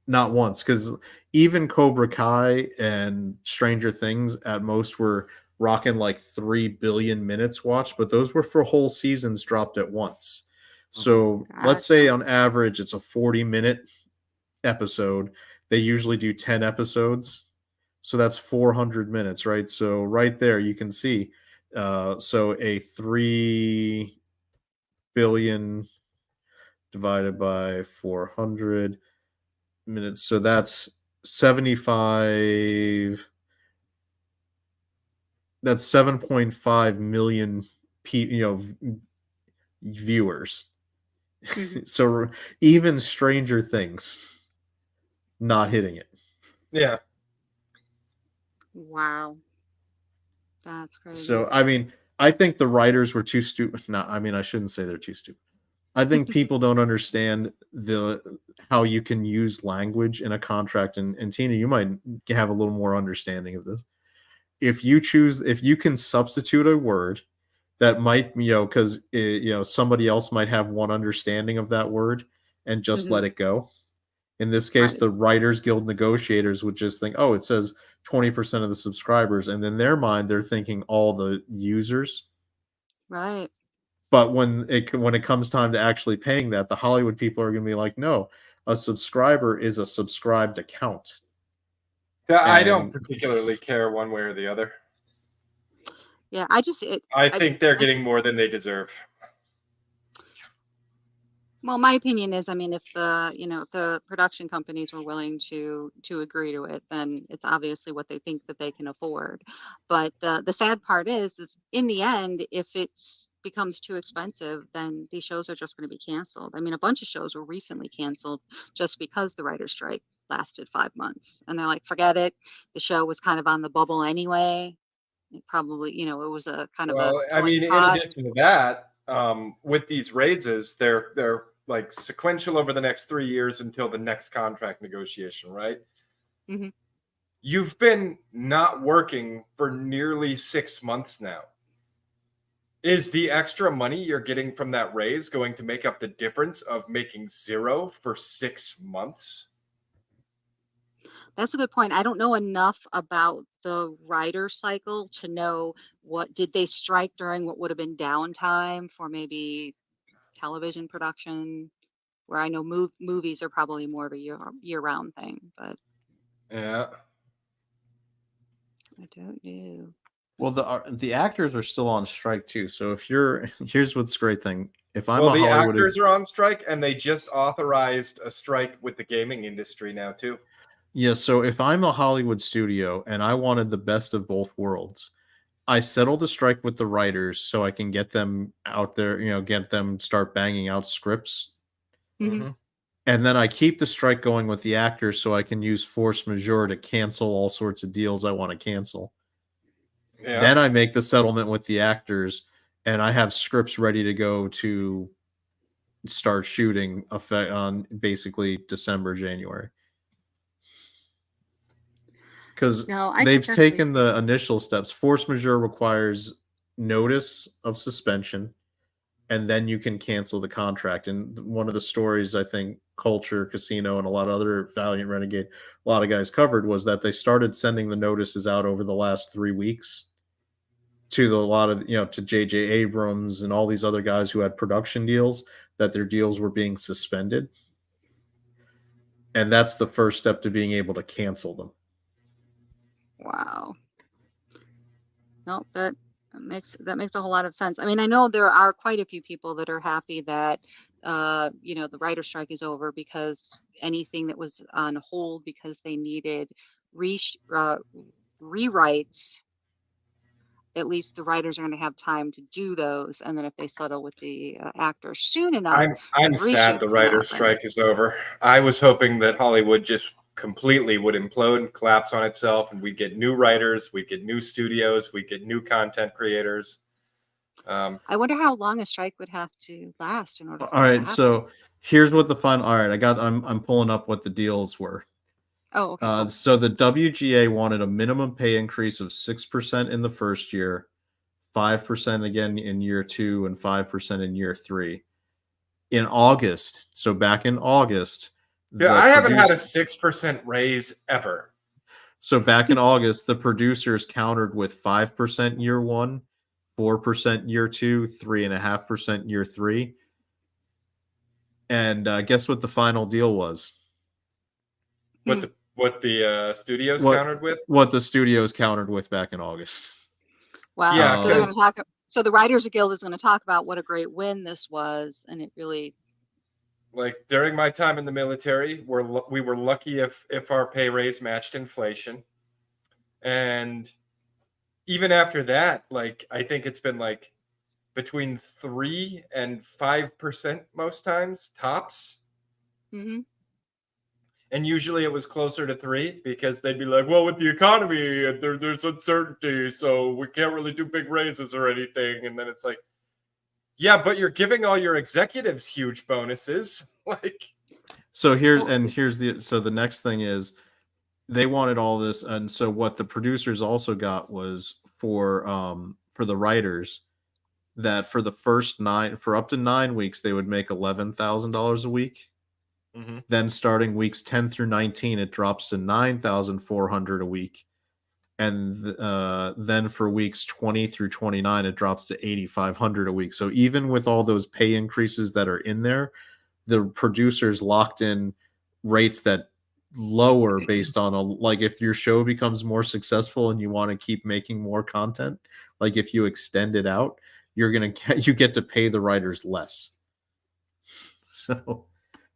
Not once, because even Cobra Kai and Stranger Things at most were rocking 3 billion minutes watched, but those were for whole seasons dropped at once. So let's say on average it's a 40-minute episode. They usually do 10 episodes. So that's 400 minutes, right? So right there you can see, so a 3 billion divided by 400 minutes. So that's 75. That's 7.5 million viewers. Mhm. So even Stranger Things not hitting it. Yeah. Wow. That's crazy. So I mean, I think the writers were too stupid. No, I mean, I shouldn't say they're too stupid. I think people don't understand how you can use language in a contract, and Tina, you might have a little more understanding of this. If you can substitute a word that might, because somebody else might have one understanding of that word and just let it go. In this case, Right. the Writers Guild negotiators would just think, oh, it says 20% of the subscribers, and in their mind, they're thinking all the users. Right. But when it comes time to actually paying that, the Hollywood people are going to be like, no, a subscriber is a subscribed account. I don't particularly care one way or the other. Yeah, I think they're getting more than they deserve. Well, my opinion is, I mean, if the production companies were willing to agree to it, then it's obviously what they think that they can afford. But the sad part is in the end, if it becomes too expensive, then these shows are just going to be canceled. I mean, a bunch of shows were recently canceled just because the writer's strike lasted 5 months, and they're like, forget it. The show was kind of on the bubble anyway. It probably, it was a kind of a I mean, in cost. addition to that, with these raises, they're like sequential over the next 3 years until the next contract negotiation, right? Mm-hmm. You've been not working for nearly 6 months now. Is the extra money you're getting from that raise going to make up the difference of making 0 for 6 months? That's a good point. I don't know enough about the writer cycle to know what did they strike during what would have been downtime for maybe television production, where I know movies are probably more of a year-round thing, but yeah, I don't know. Well, the actors are still on strike too. So here's what's the great thing. If I'm well, a the Hollywood actors are on strike, and they just authorized a strike with the gaming industry now too. Yeah, so if I'm a Hollywood studio and I wanted the best of both worlds, I settle the strike with the writers so I can get them out there, get them start banging out scripts. Mm-hmm. And then I keep the strike going with the actors so I can use force majeure to cancel all sorts of deals I want to cancel. Yeah. Then I make the settlement with the actors and I have scripts ready to go to start shooting on basically December, January. Because they've taken the initial steps. Force majeure requires notice of suspension, and then you can cancel the contract. And one of the stories I think Culture, Casino, and a lot of other Valiant Renegade, a lot of guys covered was that they started sending the notices out over the last 3 weeks to a lot of, to J.J. Abrams and all these other guys who had production deals, that their deals were being suspended. And that's the first step to being able to cancel them. Wow. No, that makes a whole lot of sense. I mean, I know there are quite a few people that are happy that the writer strike is over, because anything that was on hold because they needed rewrites, at least the writers are going to have time to do those, and then if they settle with the actors soon enough, I'm sad the writer's strike is over. I was hoping that Hollywood just completely would implode and collapse on itself, and we'd get new writers, we'd get new studios, we'd get new content creators. I wonder how long a strike would have to last in order for all right, so here's what the final. All right, I'm pulling up what the deals were. Oh, okay. Cool. So the WGA wanted a minimum pay increase of 6% in the first year, 5% again in year 2, and 5% in year 3. In August, so back in August, yeah, I haven't had a 6% raise ever. So back in August, the producers countered with 5% year 1, 4% year 2, 3.5% year 3. And guess what the final deal was? What the studios countered with? What the studios countered with back in August. Wow. Yeah, so they're going to talk. So the Writers Guild is going to talk about what a great win this was, and it really like during my time in the military, we were lucky if our pay raise matched inflation. And even after that, like I think it's been like between 3 and 5% most times, tops. Mm-hmm. And usually it was closer to 3 because they'd be like, well, with the economy, there's uncertainty, so we can't really do big raises or anything. And then it's like, yeah, but you're giving all your executives huge bonuses. Like, so the next thing is they wanted all this, and so what the producers also got was for the writers, that for the first up to 9 weeks they would make $11,000 a week. mm-hmm. Then starting weeks 10 through 19, it drops to $9,400 a week. And then for weeks 20 through 29, it drops to $8,500 a week. So even with all those pay increases that are in there, the producers locked in rates that lower based on like if your show becomes more successful and you want to keep making more content, like if you extend it out, you get to pay the writers less. So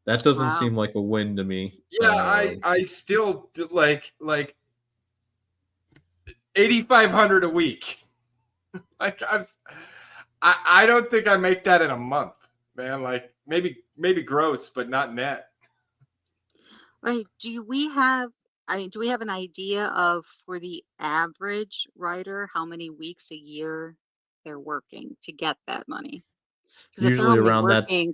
that doesn't seem like a win to me. Yeah, I still like $8,500 a week. Like I don't think I make that in a month, man. Like maybe gross, but not net. Right. Do we have an idea of, for the average writer, how many weeks a year they're working to get that money? Because if they're Usually only around working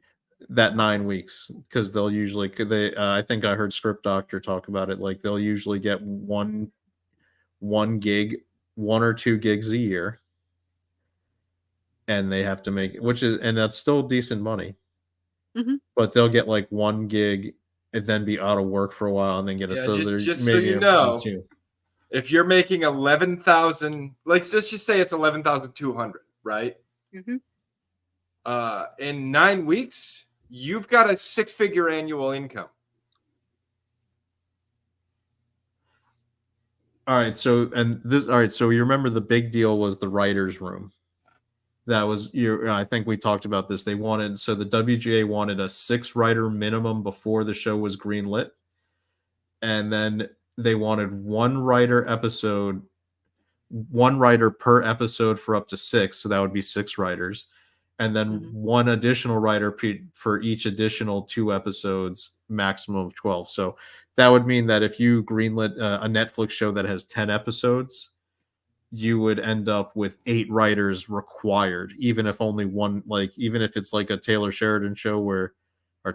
that 9 weeks, because they'll usually I think I heard Script Doctor talk about it. Like they'll usually get one gig, 1 or 2 gigs a year, and they have to make, and that's still decent money. Mm-hmm. But they'll get like 1 gig and then be out of work for a while and then get just so you know, if you're making 11,000, like let's just say it's 11,200, right? Mm-hmm. In 9 weeks, you've got a 6-figure annual income. All right, so you remember the big deal was the writer's room. That was I think we talked about this. The WGA wanted a 6-writer minimum before the show was greenlit. And then they wanted 1 writer per episode for up to 6. So that would be 6 writers. And then 1 additional writer for each additional 2 episodes, maximum of 12. So that would mean that if you greenlit a Netflix show that has 10 episodes, you would end up with 8 writers required, even if only one, like even if it's like a Taylor Sheridan show or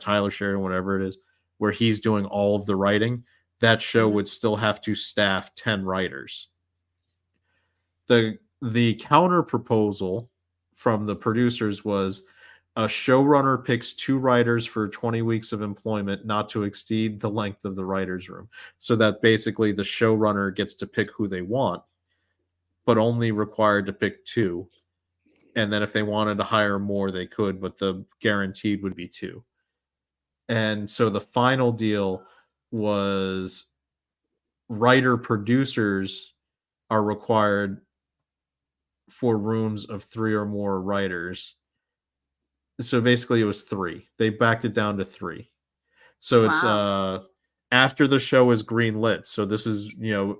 Tyler Sheridan, whatever it is, where he's doing all of the writing, that show would still have to staff 10 writers. The counter proposal from the producers was a showrunner picks 2 writers for 20 weeks of employment, not to exceed the length of the writer's room. So that basically the showrunner gets to pick who they want, but only required to pick 2. And then if they wanted to hire more, they could, but the guaranteed would be 2. And so the final deal was writer producers are required for rooms of 3 or more writers. So basically it was 3. They backed it down to 3. So it's after the show is greenlit. So this is,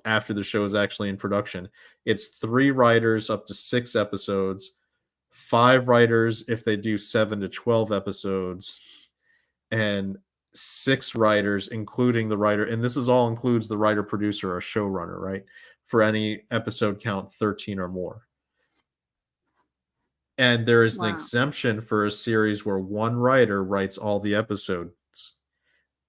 after the show is actually in production. It's 3 writers up to 6 episodes, 5 writers if they do 7 to 12 episodes, and 6 writers, including the writer. And this all includes the writer, producer, or showrunner, right? For any episode count 13 or more. And there is an exemption for a series where 1 writer writes all the episodes.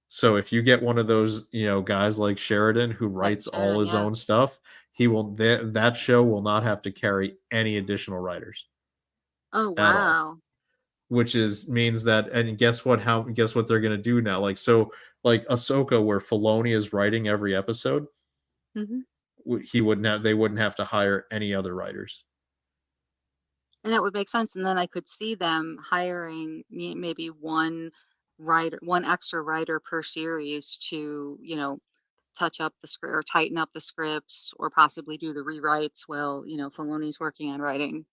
So if you get one of those, guys like Sheridan who writes all his own stuff, that show will not have to carry any additional writers. Oh wow! Which means that, and guess what they're going to do now? Like Ahsoka, where Filoni is writing every episode, they wouldn't have to hire any other writers. And that would make sense. And then I could see them hiring maybe 1 extra writer per series to, touch up the script or tighten up the scripts, or possibly do the rewrites while, Filoni's working on writing,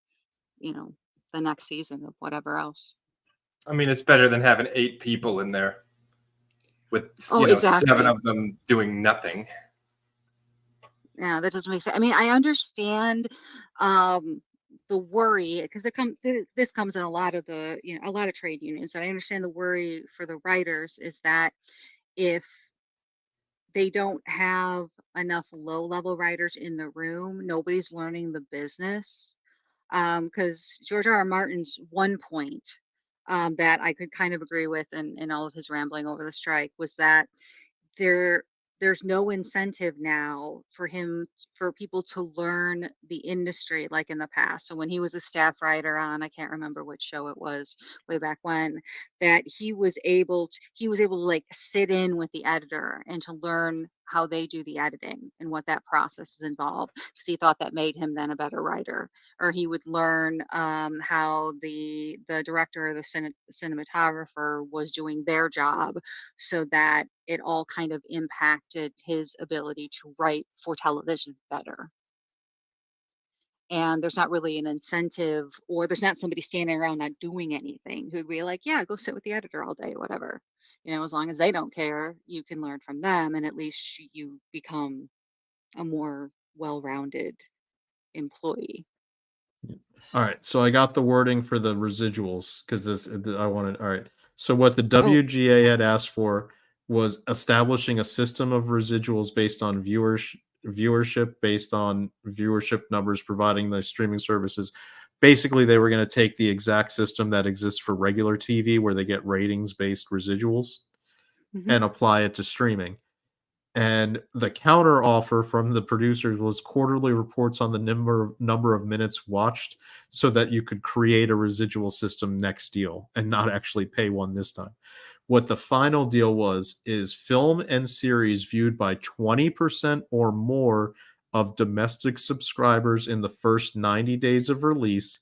the next season of whatever else. I mean, it's better than having 8 people in there with exactly. 7 of them doing nothing. Yeah, that doesn't make sense. I mean, I understand the worry because this comes in a lot of the a lot of trade unions. And I understand the worry for the writers is that if they don't have enough low-level writers in the room, nobody's learning the business. Because George R.R. Martin's one point that I could kind of agree with in all of his rambling over the strike was that there's no incentive now for people to learn the industry like in the past. So when he was a staff writer on, I can't remember which show it was way back when, that he was able to like sit in with the editor and to learn how they do the editing and what that process is involved, because he thought that made him then a better writer. Or he would learn how the director or the cinematographer was doing their job, so that it all kind of impacted his ability to write for television better. And there's not really an incentive, or there's not somebody standing around not doing anything who'd be like, yeah, go sit with the editor all day, whatever. As long as they don't care, you can learn from them, and at least you become a more well-rounded employee. All right, so I got the wording for the residuals because I wanted. All right, so what the WGA had asked for was establishing a system of residuals based on viewership, based on viewership numbers, providing the streaming services. Basically, they were going to take the exact system that exists for regular TV, where they get ratings-based residuals, and apply it to streaming. And the counter offer from the producers was quarterly reports on the number of minutes watched, so that you could create a residual system next deal and not actually pay one this time. What the final deal was is film and series viewed by 20% or more of domestic subscribers in the first 90 days of release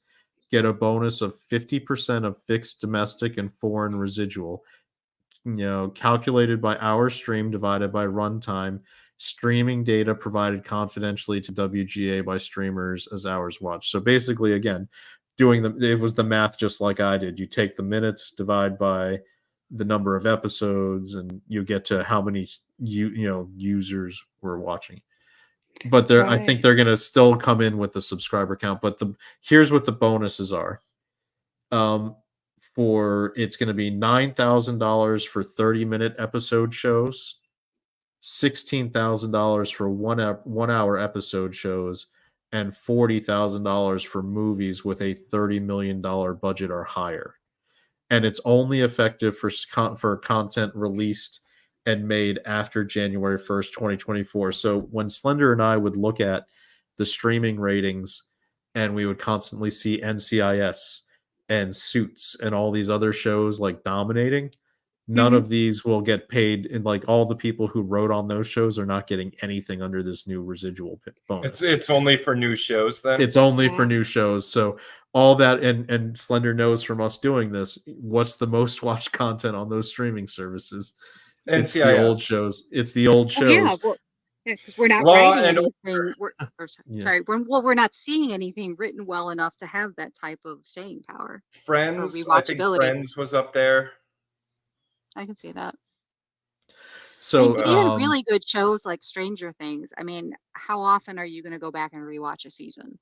get a bonus of 50% of fixed domestic and foreign residual, calculated by hours streamed divided by runtime, streaming data provided confidentially to WGA by streamers as hours watched. So basically, again, it was the math just like I did. You take the minutes, divide by the number of episodes, and you get to how many users were watching. But I think they're going to still come in with the subscriber count. But here's what the bonuses are. It's going to be $9,000 for 30-minute episode shows, $16,000 for 1 hour episode shows, and $40,000 for movies with a $30 million budget or higher. And it's only effective for content released and made after January 1st, 2024. So when Slender and I would look at the streaming ratings, and we would constantly see NCIS and Suits and all these other shows like dominating, none of these will get paid. And like all the people who wrote on those shows are not getting anything under this new residual bonus. It's only for new shows then? It's only for new shows. So all that, and Slender knows from us doing this, what's the most watched content on those streaming services? NCIS. It's the old shows. It's the old shows. Because we're not writing anything. We're not seeing anything written well enough to have that type of staying power. Friends, I think Friends was up there. I can see that. So even really good shows like Stranger Things. I mean, how often are you going to go back and rewatch a season?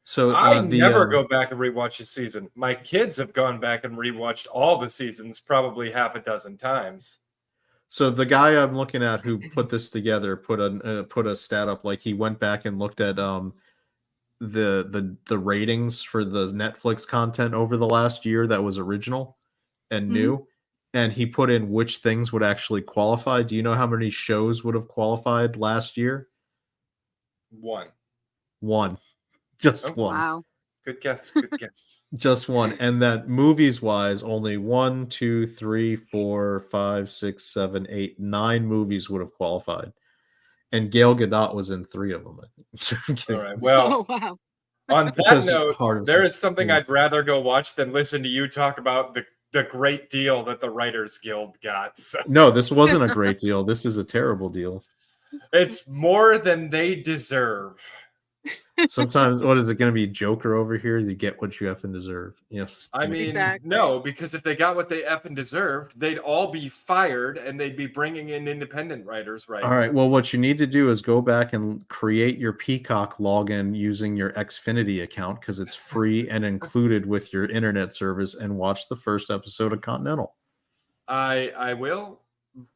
So I never go back and rewatch a season. My kids have gone back and rewatched all the seasons probably half a dozen times. So the guy I'm looking at who put this together put a stat up, like he went back and looked at the ratings for the Netflix content over the last year that was original and new, and he put in which things would actually qualify. Do you know how many shows would have qualified last year? One. Just one. Wow. Good guess. Good guess. Just one. And that movies wise, only 1, 2, 3, 4, 5, 6, 7, 8, 9 movies would have qualified. And Gail Gadot was in 3 of them, I think. All right. Well, wow. On that note, there is something I'd rather go watch than listen to you talk about the great deal that the Writers Guild got. So. No, this wasn't a great deal. This is a terrible deal. It's more than they deserve. Sometimes, what is it going to be? Joker over here? You get what you effing deserve. Yes. I mean, Exactly. no, because if they got what they effing deserved, they'd all be fired and they'd be bringing in independent writers, right? All right. Well, what you need to do is go back and create your Peacock login using your Xfinity account because it's free and included with your internet service, and watch the first episode of Continental. I will,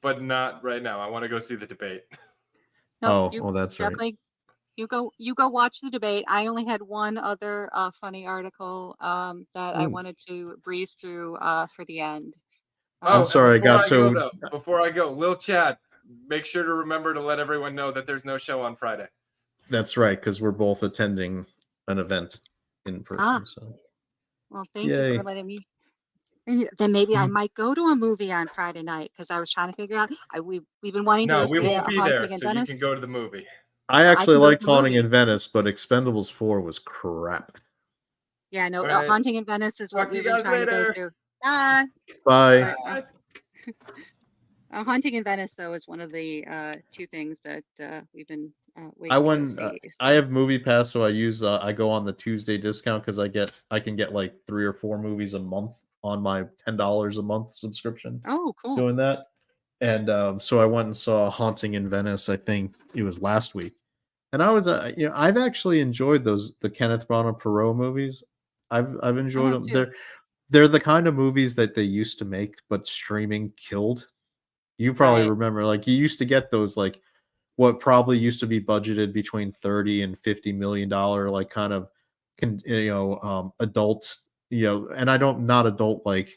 but not right now. I want to go see the debate. No, well, that's right. You go watch the debate. I only had one other funny article that I wanted to breeze through for the end. I'm sorry, Before I go, Lil Chad, make sure to remember to let everyone know that there's no show on Friday. That's right, because we're both attending an event in person. So. Well, thank you for letting me. Then maybe I might go to a movie on Friday night because I was trying to figure out. We've been wanting to. No, we won't be there, so you can go to the movie. I actually liked Haunting in Venice, but Expendables 4 was crap. Yeah, no, Haunting in Venice is what we've been trying to go to. Bye. Bye. Haunting in Venice, though, is one of the two things that we've been waiting to see. I have Movie Pass, so I go on the Tuesday discount because I can get like 3 or 4 movies a month on my $10 a month subscription. Oh, cool. Doing that. And so I went and saw Haunting in Venice. I think it was last week. And I was, I've actually enjoyed the Kenneth Branagh Poirot movies. I've enjoyed them. Too. They're the kind of movies that they used to make, but streaming killed. You probably remember, like, you used to get those, like, what probably used to be budgeted between $30 and $50 million, like, kind of, adult, and I don't, not adult, like,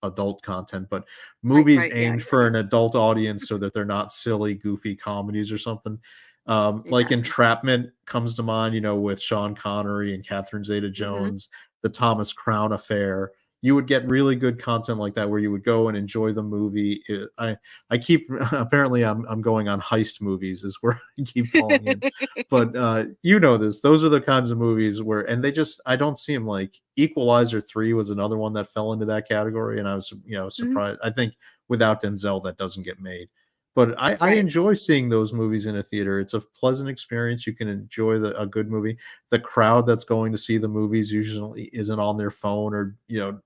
adult content, but movies aimed for an adult audience so that they're not silly, goofy comedies or something. Like Entrapment comes to mind, with Sean Connery and Catherine Zeta-Jones, the Thomas Crown Affair. You would get really good content like that where you would go and enjoy the movie. I keep apparently I'm going on heist movies is where I keep falling in. But this. Those are the kinds of movies where, and I don't see them. Like Equalizer 3 was another one that fell into that category, and I was surprised. I think without Denzel that doesn't get made. But I enjoy seeing those movies in a theater. It's a pleasant experience. You can enjoy a good movie. The crowd that's going to see the movies usually isn't on their phone or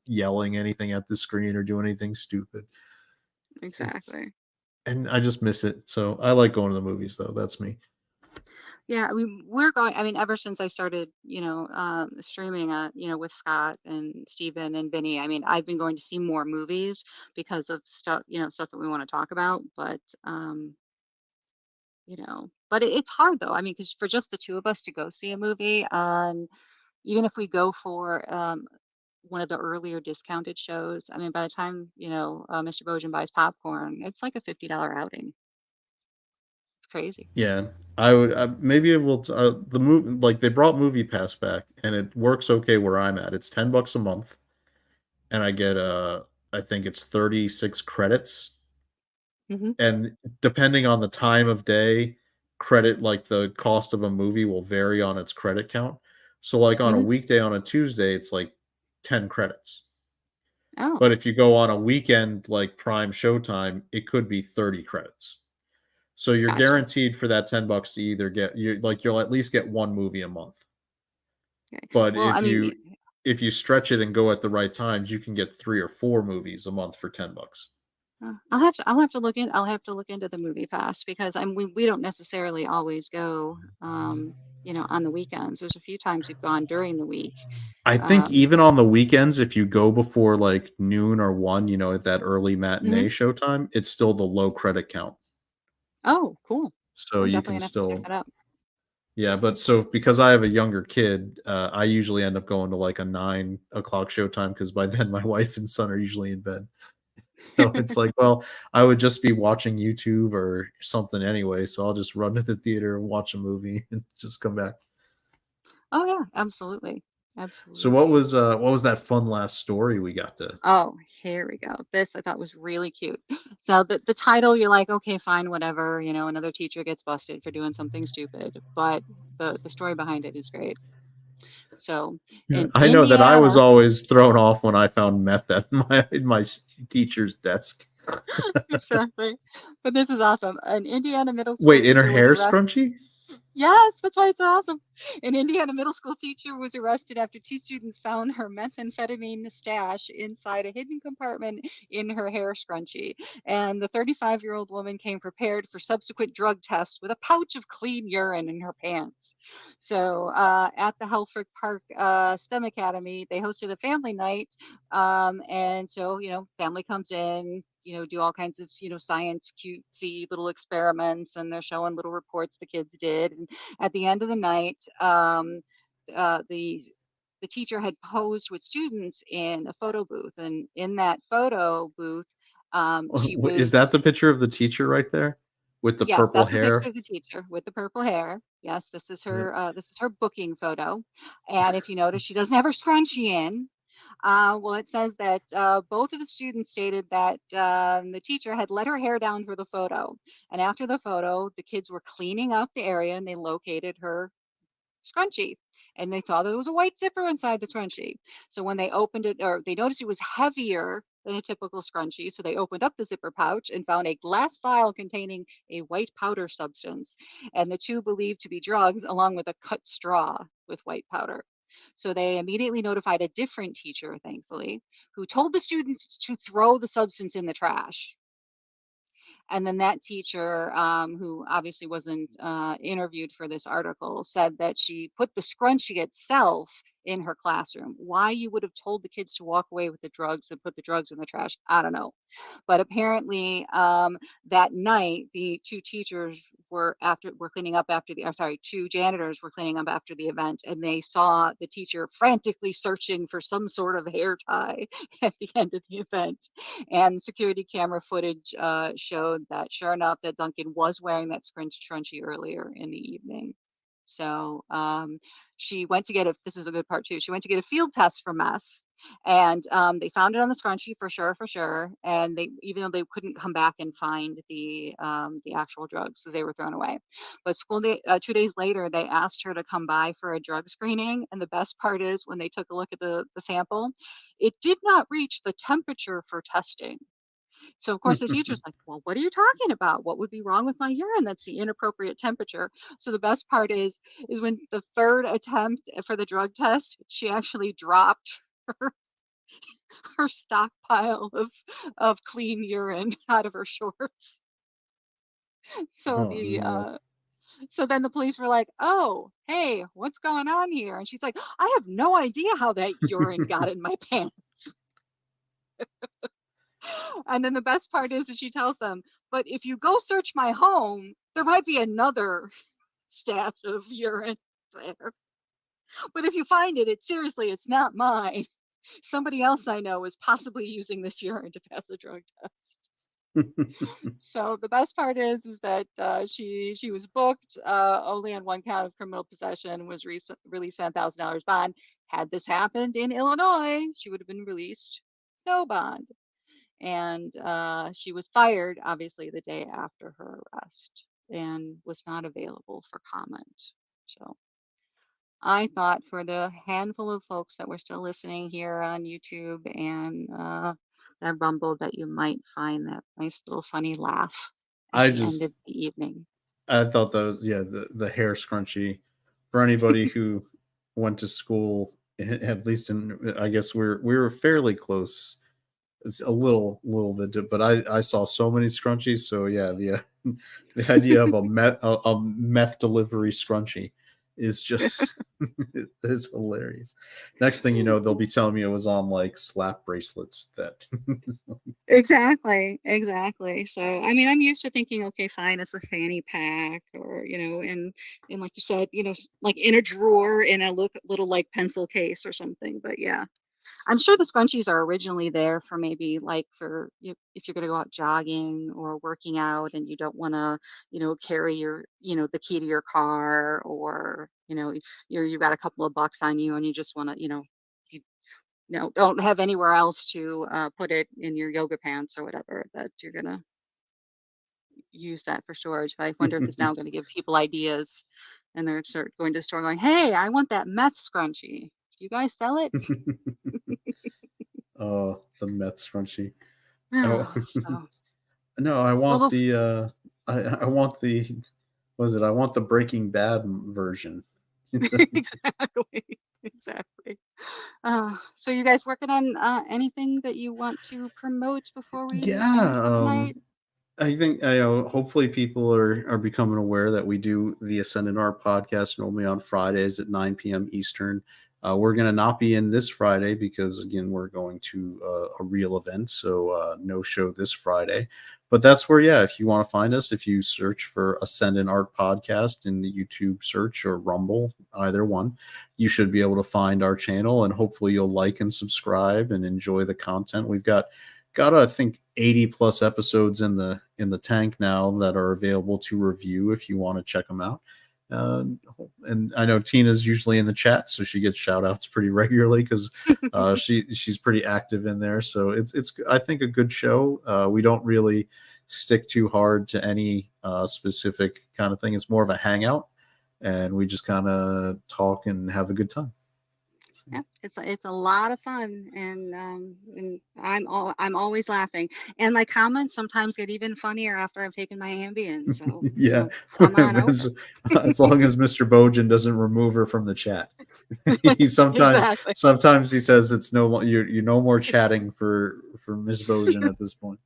yelling anything at the screen or doing anything stupid. Exactly. And I just miss it. So I like going to the movies, though. That's me. Yeah, we're going. I mean, ever since I started, streaming, with Scott and Steven and Vinny. I mean, I've been going to see more movies because of stuff, stuff that we want to talk about. But, but it's hard though. I mean, because for just the two of us to go see a movie, even if we go for one of the earlier discounted shows, I mean, by the time Mr. Bojan buys popcorn, it's like a $50 outing. It's crazy. Yeah. I would maybe it will the movie, like, they brought Movie Pass back and it works okay where I'm at. It's $10 a month and I get I think it's 36 credits. And depending on the time of day, credit, like the cost of a movie will vary on its credit count. So like on a weekday, on a Tuesday, it's like 10 credits. Oh. But if you go on a weekend like Prime Showtime, it could be 30 credits. So you're guaranteed for that $10 to either you'll at least get one movie a month. Okay. But if you stretch it and go at the right times, you can get 3 or 4 movies a month for $10. I'll have to look into the Movie Pass because we don't necessarily always go on the weekends. There's a few times we've gone during the week. I think even on the weekends, if you go before like noon or 1, at that early matinee showtime, it's still the low credit count. Oh, cool. So you can still pick that up. Yeah, but so because I have a younger kid, I usually end up going to like a 9 o'clock showtime because by then my wife and son are usually in bed. So it's like, well, I would just be watching YouTube or something anyway, so I'll just run to the theater and watch a movie and just come back. Oh yeah, absolutely. So what was that fun last story we got to? Oh, here we go. This I thought was really cute. So the title, you're like, okay, fine, whatever. Another teacher gets busted for doing something stupid, but the story behind it is great. So I know that I was always thrown off when I found meth at my teacher's desk. Exactly. But this is awesome. An Indiana middle school. Wait, in her hair scrunchie? Yes, that's why it's so awesome. An Indiana middle school teacher was arrested after 2 students found her methamphetamine stash inside a hidden compartment in her hair scrunchie. And the 35-year-old woman came prepared for subsequent drug tests with a pouch of clean urine in her pants. So at the Helfrich Park STEM Academy, they hosted a family night. And so, family comes in, do all kinds of, science cutesy little experiments, and they're showing little reports the kids did. And at the end of the night, the teacher had posed with students in a photo booth, and in that photo booth, she Is that was. the picture of the teacher right there with the Yes, purple that's the picture hair? of the teacher with the purple hair. Yes, this is Yeah. her. This is her booking photo, and if you notice, she doesn't have her scrunchie in. Well, it says that both of the students stated that the teacher had let her hair down for the photo. And after the photo, the kids were cleaning up the area and they located her scrunchie. And they saw there was a white zipper inside the scrunchie. So when they opened it, or they noticed it was heavier than a typical scrunchie, so they opened up the zipper pouch and found a glass vial containing a white powder substance, and the two believed to be drugs, along with a cut straw with white powder. So they immediately notified a different teacher, thankfully, who told the students to throw the substance in the trash. And then that teacher, who obviously wasn't interviewed for this article, said that she put the scrunchie itself in her classroom. Why you would have told the kids to walk away with the drugs and put the drugs in the trash, I don't know. But apparently, that night, the two teachers were cleaning up after the. I'm sorry, two janitors were cleaning up after the event, and they saw the teacher frantically searching for some sort of hair tie at the end of the event. And security camera footage showed that, sure enough, that Duncan was wearing that scrunchie earlier in the evening. So she went to get this is a good part too. She went to get a field test for meth, and they found it on the scrunchie for sure. And even though they couldn't come back and find the actual drugs, because they were thrown away. But 2 days later, they asked her to come by for a drug screening. And the best part is, when they took a look at the sample, it did not reach the temperature for testing. So of course the teacher's like, well, what are you talking about? What would be wrong with my urine? That's the inappropriate temperature. So the best part is when the third attempt for the drug test, she actually dropped her, her stockpile of clean urine out of her shorts. So Oh no. so then the police were like, oh, hey, what's going on here? And she's like, I have no idea how that urine got in my pants. And then the best part is she tells them, but if you go search my home, there might be another stash of urine there. But if you find it, seriously, it's not mine. Somebody else I know is possibly using this urine to pass a drug test. So the best part is that she was booked only on one count of criminal possession, was released on $1,000 bond. Had this happened in Illinois, she would have been released no bond. And she was fired, obviously, the day after her arrest, and was not available for comment. So I thought, for the handful of folks that were still listening here on YouTube and that Rumble, that you might find that nice little funny laugh at the end of the evening. I thought those, the hair scrunchie, for anybody who went to school, at least I guess we were fairly close. It's a little bit, but I saw so many scrunchies. So yeah, the idea of a meth delivery scrunchie is just it's hilarious. Next thing you know, they'll be telling me it was on like slap bracelets. That Exactly. So I mean, I'm used to thinking, okay, fine, it's a fanny pack, or and like you said, like in a drawer in a little like pencil case or something. But yeah, I'm sure the scrunchies are originally there for maybe like for if you're going to go out jogging or working out and you don't want to, carry your, the key to your car, or, you've got a couple of bucks on you and you just want to, you don't have anywhere else to put it in your yoga pants or whatever, that you're going to use that for storage. But I wonder if it's now going to give people ideas, and they're start going to the store going, hey, I want that meth scrunchie. Do you guys sell it? Oh, the meth scrunchie. Oh, so. No, I want I want the was it? I want the Breaking Bad version. Exactly. So you guys working on anything that you want to promote before we end Yeah, for the night? I think hopefully people are becoming aware that we do the Ascendant Art podcast normally on Fridays at 9 p.m. Eastern. We're going to not be in this Friday because again we're going to a real event, so no show this Friday. But that's where, yeah, if you want to find us, if you search for Ascendant Art Podcast in the YouTube search or Rumble, either one, you should be able to find our channel, and hopefully you'll like and subscribe and enjoy the content. We've got I think 80 plus episodes in the tank now that are available to review if you want to check them out. And I know Tina's usually in the chat, so she gets shout outs pretty regularly because she's pretty active in there. So it's I think a good show. We don't really stick too hard to any specific kind of thing. It's more of a hangout, and we just kind of talk and have a good time. Yeah, it's a lot of fun, and I'm always laughing, and my comments sometimes get even funnier after I've taken my Ambien. So yeah, come on over. as long as Mr. Bojan doesn't remove her from the chat. He Exactly. sometimes he says it's you're no more chatting for Miss Bojan at this point.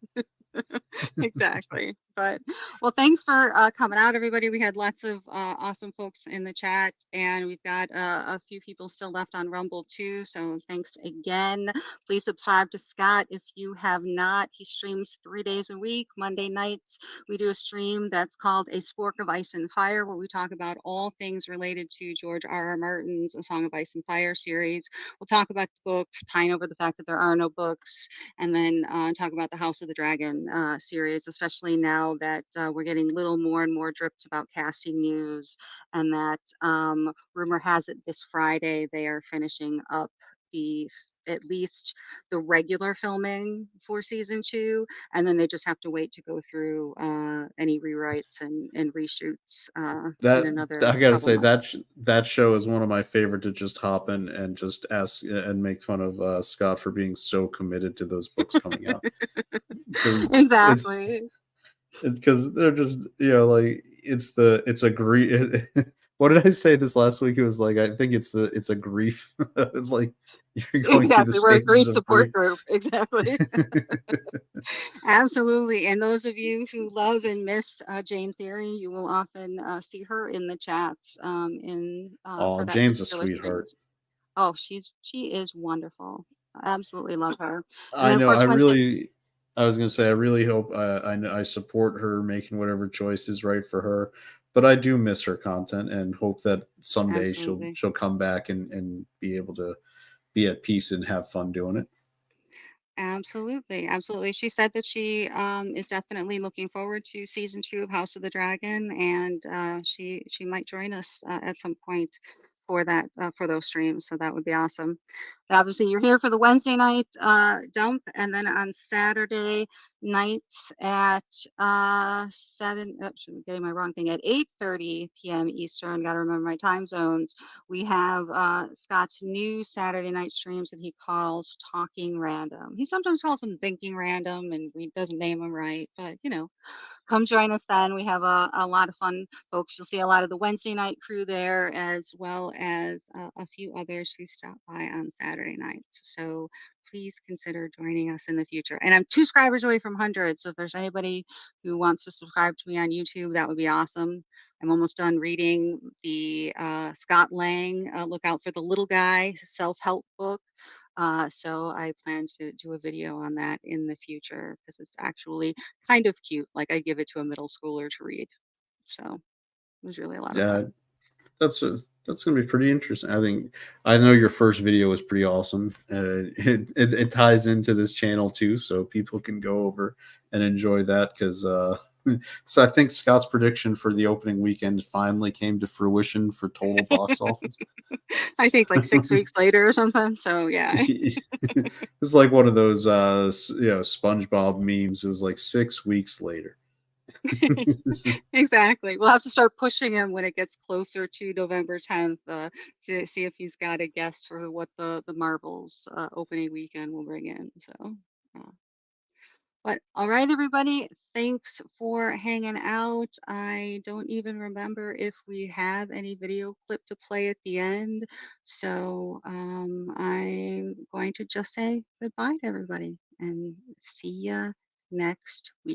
Exactly. But well, thanks for coming out, everybody. We had lots of awesome folks in the chat, and we've got a few people still left on Rumble too. So thanks again. Please subscribe to Scott if you have not. He streams 3 days a week. Monday nights we do a stream that's called A Spork of Ice and Fire, where we talk about all things related to George R.R. Martin's A Song of Ice and Fire series. We'll talk about the books, pine over the fact that there are no books, and then talk about the House of the Dragon series, especially now that we're getting little more and more drips about casting news, and that rumor has it this Friday they are finishing up at least the regular filming for season 2, and then they just have to wait to go through any rewrites and reshoots in another I gotta couple say months. that show is one of my favorite to just hop in and just ask and make fun of Scott for being so committed to those books coming out. Exactly. Because they're just like it's a grief. What did I say this last week? It was like I think it's a grief. Like you're going through the Exactly. We're a grief stages of support grief. group. Exactly. Absolutely. And those of you who love and miss Jane Theory, you will often see her in the chats Oh, for that Jane's a particular stream. sweetheart. Oh, she is wonderful. I absolutely love her. And I then of know. course Wednesday. I was gonna say I really hope I support her making whatever choice is right for her, but I do miss her content and hope that someday Absolutely. she'll come back and be able to be at peace and have fun doing it. Absolutely, absolutely. She said that she is definitely looking forward to season 2 of House of the Dragon, and she might join us at some point for that for those streams. So that would be awesome. But obviously, you're here for the Wednesday night dump, and then on Saturday nights at 7. Oops, I'm getting my wrong thing at 8:30 p.m. Eastern. Got to remember my time zones. We have Scott's new Saturday night streams that he calls Talking Random. He sometimes calls them Thinking Random, and he doesn't name them right, but come join us then. We have a lot of fun folks. You'll see a lot of the Wednesday night crew there, as well as a few others who stop by on Saturday nights. So please consider joining us in the future. And I'm 2 subscribers away from 100. So if there's anybody who wants to subscribe to me on YouTube, that would be awesome. I'm almost done reading the Scott Lang Look Out for the Little Guy self-help book. So I plan to do a video on that in the future because it's actually kind of cute. Like I give it to a middle schooler to read. So it was really a lot of Yeah, fun. that's gonna be pretty interesting. I know your first video was pretty awesome. It ties into this channel too, so people can go over and enjoy that because so I think Scott's prediction for the opening weekend finally came to fruition for total box office. I think like 6 weeks later or something. So yeah. It's like one of those SpongeBob memes. It was like 6 weeks later. Exactly. We'll have to start pushing him when it gets closer to November 10th to see if he's got a guess for what the Marvels opening weekend will bring in. So But all right, everybody, thanks for hanging out. I don't even remember if we have any video clip to play at the end. So I'm going to just say goodbye to everybody and see ya next week.